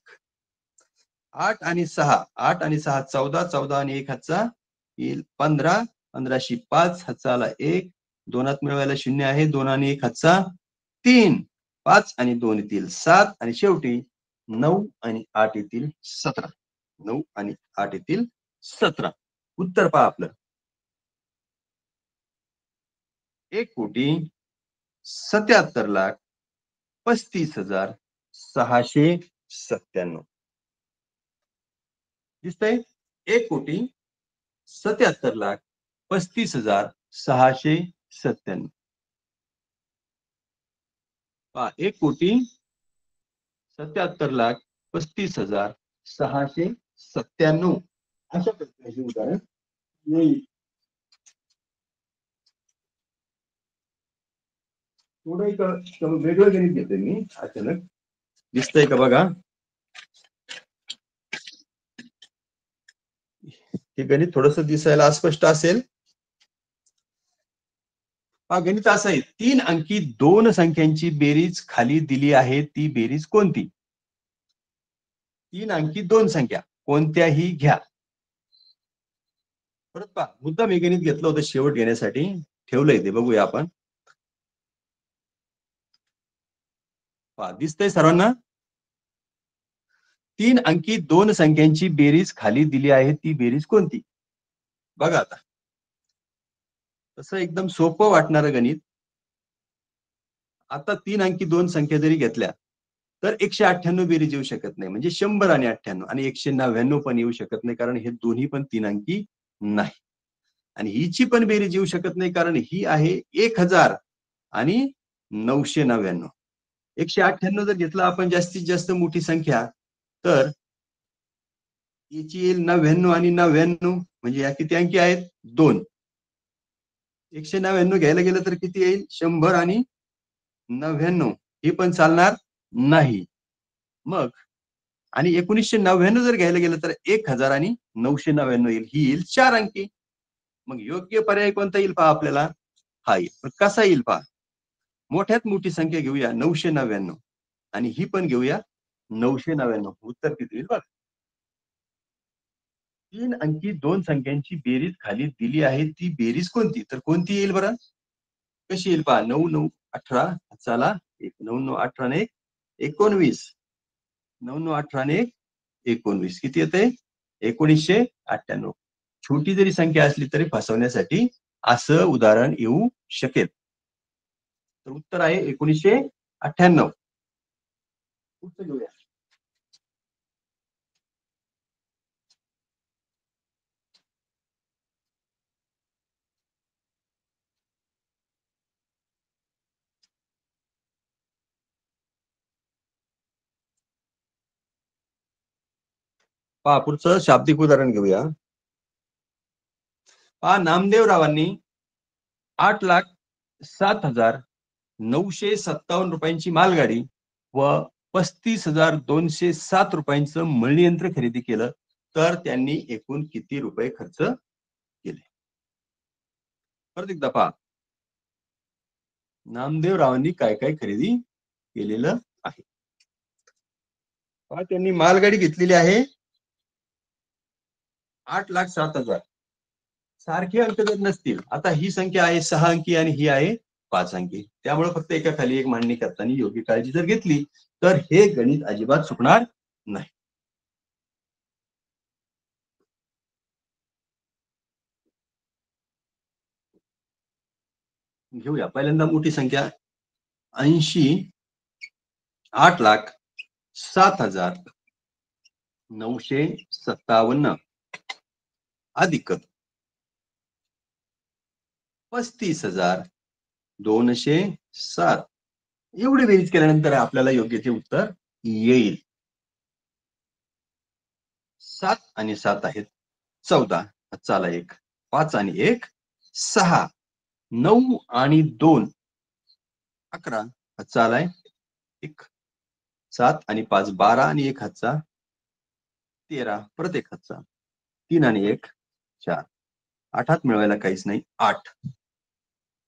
8 आणि 6. 8 आणि 6 14. 14 आणि 1 हातचा येईल 15. 15शी 5 हातचा आला 1. दोनात मिळवायला 0 आहे. 2 आणि 1 हातचा 3. 5 आणि 2 येतील 7. आणि शेवटी 9 आणि 8 येतील 17. 9 आणि 8 येतील 17. उत्तर पहा आपलं. 1,77,35,697. दिसतंय? 1,77,35,697. 1,77,35,697. अशा प्रकारचे उदाहरण येईल. थोडं एक वेगळं गणित घेतोय मी अचानक. दिसतंय का बघा? हे गणित थोडस दिसायला अस्पष्ट असेल. हा गणित असं आहे. 3 अंकी 2 संख्यांची बेरीज खाली दिली आहे, ती बेरीज कोणती? 3 अंकी 2 संख्या कोणत्याही घ्या. परत पहा, मुद्दाम हे गणित घेतलं होतं शेवट घेण्यासाठी. ठेवलंय ते, बघूया आपण. पहा, दिसतंय सर्वांना? 3 अंकी 2 संख्यांची बेरीज खाली दिली आहे, ती बेरीज कोणती? बघा आता. तसं एकदम सोपं वाटणारं गणित. आता 3 अंकी 2 संख्या जरी घेतल्या तर 198 बेरीज येऊ शकत नाही, म्हणजे 100 आणि 98 आणि 199 पण येऊ शकत नाही, कारण हे दोन्ही पण 3 अंकी नाही. आणि हिची पण बेरीज येऊ शकत नाही, कारण ही आहे 1000 आणि 999. 198 जर घेतला आपण जास्तीत जास्त मोठी संख्या, तर याची येईल 99 आणि 99, म्हणजे या किती अंकी आहेत? 2. 199 घ्यायला गेलं तर किती येईल? 100 आणि 99. हे पण चालणार नाही. मग आणि 1999 जर घ्यायला गेलं तर 1000 आणि 999 येईल. ही येईल 4 अंकी. मग योग्य पर्याय कोणता येईल पहा आपल्याला? हा येईल. पण कसा येईल पहा? मोठ्यात मोठी संख्या घेऊया 999 आणि ही पण घेऊया 999. उत्तर किती येईल बघ. 3 अंकी 2 संख्यांची बेरीज खाली दिली आहे, ती बेरीज कोणती? तर कोणती येईल बरं? कशी येईल पहा. 9 9 18 चला 9 9 18 ने 19. 9 9 18 ने 19 किती येते? 1998. छोटी जरी संख्या असली तरी फसवण्यासाठी असं उदाहरण येऊ शकेल. तर उत्तर आहे 1998. पुढचं घेऊया. पहा पुढचं शाब्दिक उदाहरण घेऊया. पहा नामदेवरावांनी 8,07,957 रुपयांची मालगाडी व 35,207 रुपयांचं मळणी यंत्र खरेदी केलं, तर त्यांनी एकूण किती रुपये खर्च केले? परत एकदा पहा, नामदेवरावांनी काय काय खरेदी केलेलं आहे. पहा त्यांनी मालगाडी घेतलेली आहे 8,07,000. सारखे अंक जर नसतील, आता ही संख्या आहे 6 अंकी आणि ही आहे 5 अंकी, त्यामुळे फक्त एका खाली एक मांडणी करताना योग्य काळजी जर घेतली तर हे गणित अजिबात चुकणार नाही. घेऊया पहिल्यांदा मोठी संख्या 80,08,07,957 अधिक 35,207 एवढी बेरीज केल्यानंतर आपल्याला योग्य ते उत्तर येईल. 7 आणि 7 आहेत 14, चाला 1, 5 आणि 1 6, 9 आणि 2 11, चालाय 1, 7 आणि 5 12 आणि 1 हातचा 13, परत 1 हातचा 3 आणि 1 4, 8 हात मिळवायला काहीच नाही 8.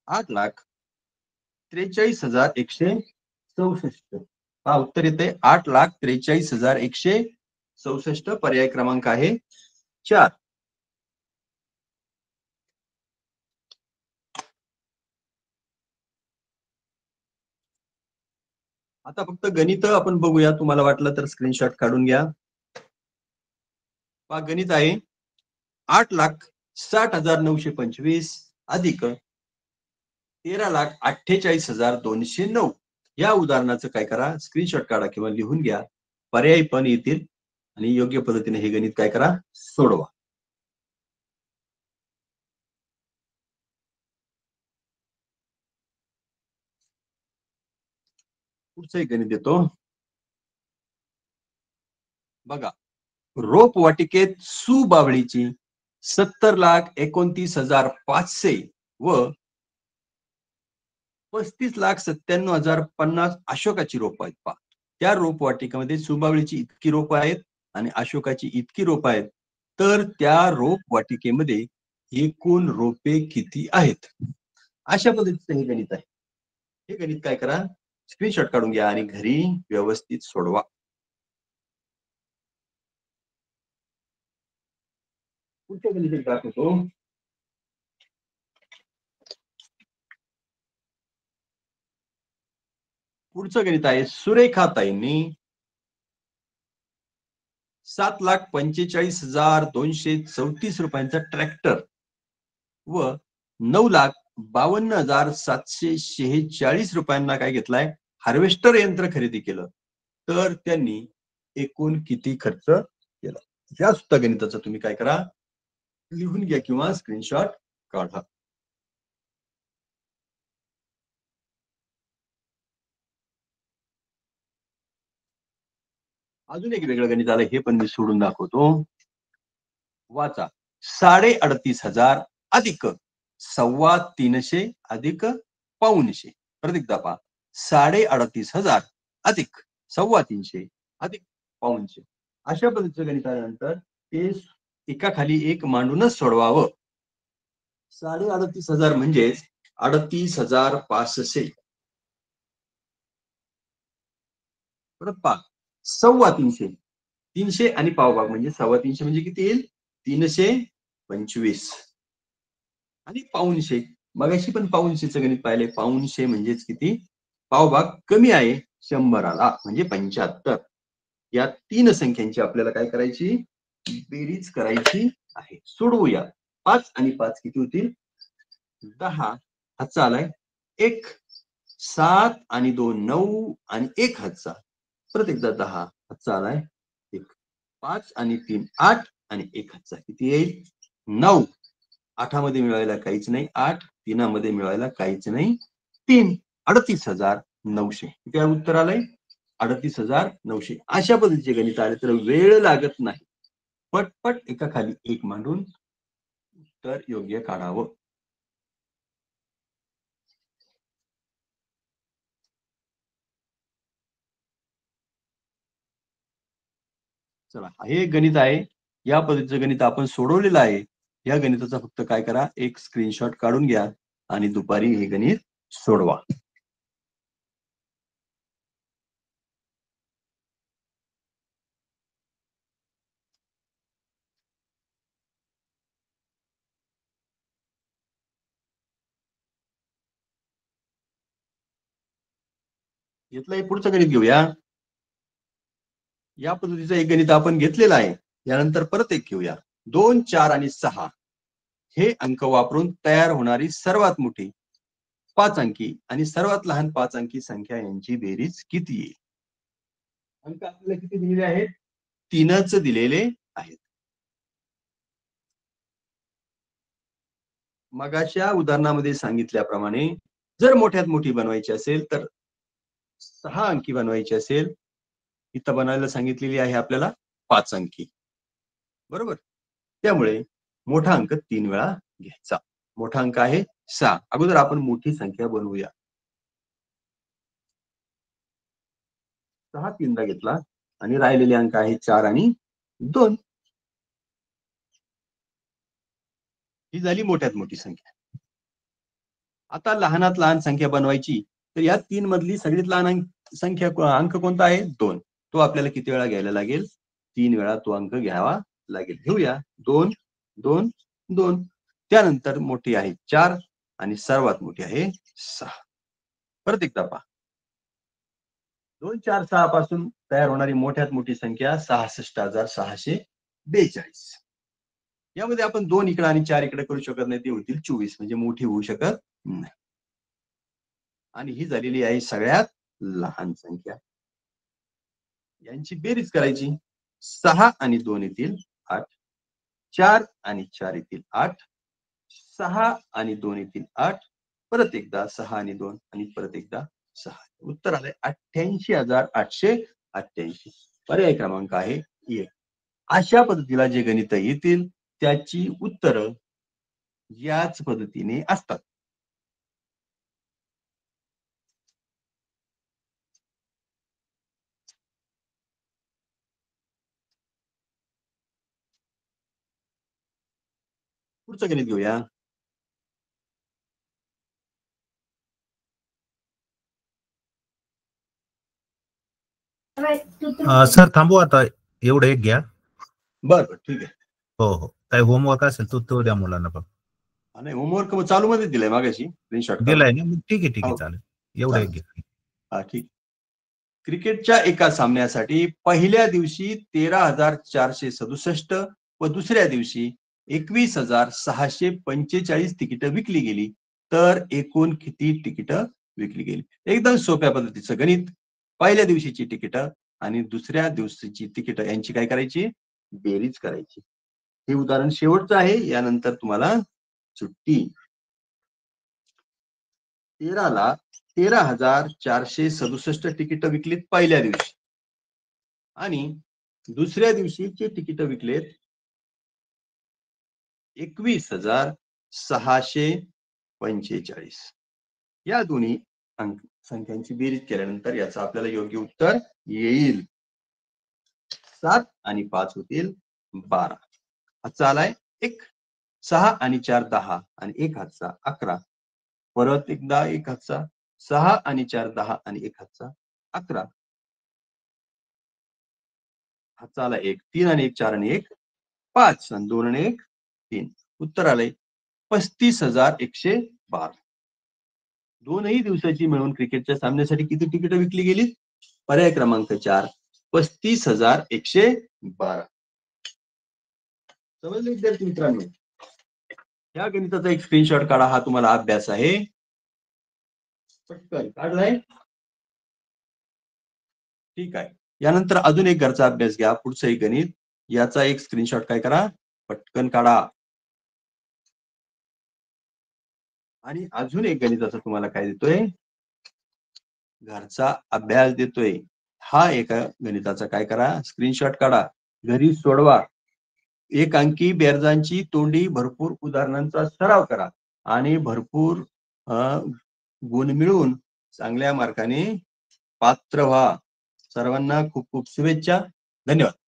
8,43,164. हा उत्तर येते 8,43,164. पर्याय क्रमांक आहे 4. आता फक्त गणित आपण बघूया, तुम्हाला वाटलं तर स्क्रीनशॉट काढून घ्या. पहा गणित आहे 8,60,925 अधिक 13,48,209. या उदाहरणाचं काय करा, स्क्रीनशॉट काढा किंवा लिहून घ्या, पर्याय पण येतील आणि योग्य पद्धतीने हे गणित काय करा, सोडवा. पुढचं एक गणित देतो बघा. रोपवाटिकेत सुबावळीची 70,29,500 व 35,97,050 अशोकाची रोप आहेत. पहा त्या रोपवाटिकेमध्ये सुबावळीची इतकी रोप आहेत आणि अशोकाची इतकी रोप आहेत, तर त्या रोपवाटिकेमध्ये एकूण रोपे किती आहेत? अशा पद्धतीचं हे गणित आहे. हे गणित काय करा, स्क्रीनशॉट काढून घ्या आणि घरी व्यवस्थित सोडवा. पुढच्या गणित दाखवतो. पुढचं गणित आहे सुरेखाताईंनी 7,45,234 रुपयांचा ट्रॅक्टर व 9,52,746 रुपयांना काय घेतलाय, हार्वेस्टर यंत्र खरेदी केलं, तर त्यांनी एकूण किती खर्च केला? या सुद्धा गणिताचं तुम्ही काय करा, लिहून घ्या किंवा स्क्रीनशॉट काढा. अजून एक वेगळं गणित आलं, हे पण मी सोडून दाखवतो. वाचा. 3,35,000 अधिक 350 अधिक 500. परत एकदा पहा, 3,35,000 अधिक 350 अधिक 500. अशा पद्धतीचं गणित आल्यानंतर ते एका खाली एक मांडूनच सोडवावं. 3,35,000 म्हणजेच 38,500. परत पहा 350, 300 आणि पावभाग म्हणजे 350 म्हणजे किती येईल, 325 आणि 500. मगाशी पण 500चं गणित पाहिले, 500 म्हणजेच किती, पावभाग कमी आहे 100ला म्हणजे 75. या 3 संख्यांची आपल्याला काय करायची, बेरीज करायची आहे. सोडवूया. 5 आणि 5 किती होतील, 10. हातचा आलाय 1, 7 आणि 2 9 आणि 1 हातचा, परत एकदा 10. हातचा आलाय 1, 5 आणि 3 8 आणि 1 हातचा किती येईल, 9. 8 मध्ये मिळवायला काहीच नाही 8, 3 मध्ये मिळवायला काहीच नाही 3. 38,900. किती उत्तर आलंय, 38,900. अशा पद्धतीचे गणित आले तर वेळ लागत नाही. पटपट एका खाली एक मांडून उत्तर योग्य काढावं. चला, हे एक गणित आहे. या पद्धतीचं गणित आपण सोडवलेलं आहे. या गणिताचा फक्त काय करा, एक स्क्रीनशॉट काढून घ्या आणि दुपारी हे गणित सोडवा. घेतलंय, पुढचं गणित घेऊया. या पद्धतीचं एक गणित आपण घेतलेलं आहे. यानंतर परत एक घेऊया. 2, 4 आणि 6 हे अंक वापरून तयार होणारी सर्वात मोठी 5 अंकी आणि सर्वात लहान 5 अंकी संख्या यांची बेरीज किती येईल? अंक आपल्याला किती दिलेले आहेत? 3च दिलेले आहेत. मगाच्या उदाहरणामध्ये सांगितल्याप्रमाणे जर मोठ्यात मोठी बनवायची असेल तर 6 अंकी बनवायची असेल, इथं बनायला सांगितलेली आहे आपल्याला 5 अंकी. बरोबर. त्यामुळे मोठा अंक 3 वेळा घ्यायचा. मोठा अंक आहे 6. अगोदर आपण मोठी संख्या बनवूया. 6 तीनदा घेतला आणि राहिलेले अंक आहे 4 आणि 2. ही झाली मोठ्यात मोठी संख्या. आता लहानात लहान संख्या बनवायची, तर या 3 मधली सगळ्यात लहान संख्या अंक कोणता आहे? 2. तो आपल्याला किती वेळा घ्यायला लागेल? 3 वेळा तो अंक घ्यावा लागेल. घेऊया. 2, 2, 2. त्यानंतर मोठी आहे 4 आणि सर्वात मोठी आहे 6. परत एकदा पहा. 2, 4, 6 पासून तयार होणारी मोठ्यात मोठी संख्या 66,642. यामध्ये आपण 2 इकडे आणि 4 इकडे करू शकत नाही, ते होतील 24, म्हणजे मोठी होऊ शकत नाही. आणि ही झालेली आहे सगळ्यात लहान संख्या. यांची बेरीज करायची. 6 आणि 2 येतील 8. 4 आणि 4 येतील 8. 6 आणि 2 येतील 8. परत एकदा 6 आणि 2 आणि परत एकदा 6. उत्तर आलंय 88,888. पर्याय क्रमांक आहे 1. अशा पद्धतीला जे गणित येतील त्याची उत्तरं याच पद्धतीने असतात. पुढचं गणित घेऊया. सर थांबू आता, एवढं एक घ्या. बरं ठीक आहे. हो हो, काही होमवर्क असेल तो द्या मुलांना. पण नाही, होमवर्क चालू मध्ये दिलाय मागाशी, स्क्रीनशॉट दिलाय ना, मग ठीक आहे हो. चालेल. एवढं एक घ्या. हा ठीक. क्रिकेटच्या एका सामन्यासाठी पहिल्या दिवशी 13,467 व दुसऱ्या दिवशी 21,645 तिकीट विकली गेली, तर एकूण किती तिकीट विकली गेली? एकदम सोप्या पद्धतीचं गणित. पहिल्या दिवशीची तिकीट आणि दुसऱ्या दिवशीची तिकीट यांची काय करायची? बेरीज करायची. हे उदाहरण शेवटचं आहे, यानंतर तुम्हाला सुट्टी. 13,467 तिकीट विकलीत पहिल्या दिवशी आणि दुसऱ्या दिवशीची तिकीट विकलेत 21,645. या दोन्ही संख्यांची बेरीज केल्यानंतर याचं आपल्याला योग्य उत्तर येईल 7 आणि 5 होतील 12. हातचा आलाय 1. 6 आणि 4 10 आणि 1 हातचा 11. परत एकदा 1 हातचा 6 आणि 4 10 आणि 1 हातचा 11. हातचा आला 1. 3 आणि 1 4 आणि 1 5 आणि 2 आणि 1 3. उत्तर आलंय 35,112. दोनही दिवसाची मिळून क्रिकेटच्या सामन्यासाठी किती तिकीट विकली गेली? पर्याय क्रमांक 4, 35,112. समजले विद्यार्थी मित्रांनो? या गणिताचा एक स्क्रीनशॉट काढा. हा तुम्हाला अभ्यास आहे. पटकन काढलाय? ठीक आहे. यानंतर अजून एक घरचा अभ्यास घ्या. पुढचं एक गणित, याचा एक स्क्रीनशॉट काय करा, पटकन काढा. आणि अजून एक गणिताचा तुम्हाला काय देतोय? घरचा अभ्यास देतोय. हा एका गणिताचा काय करा, स्क्रीनशॉट काढा, घरी सोडवा. एक अंकी बेरजांची तोंडी भरपूर उदाहरणांचा सराव करा आणि भरपूर गुण मिळवून चांगल्या मार्काने पात्र व्हा. सर्वांना खूप खूप शुभेच्छा. धन्यवाद.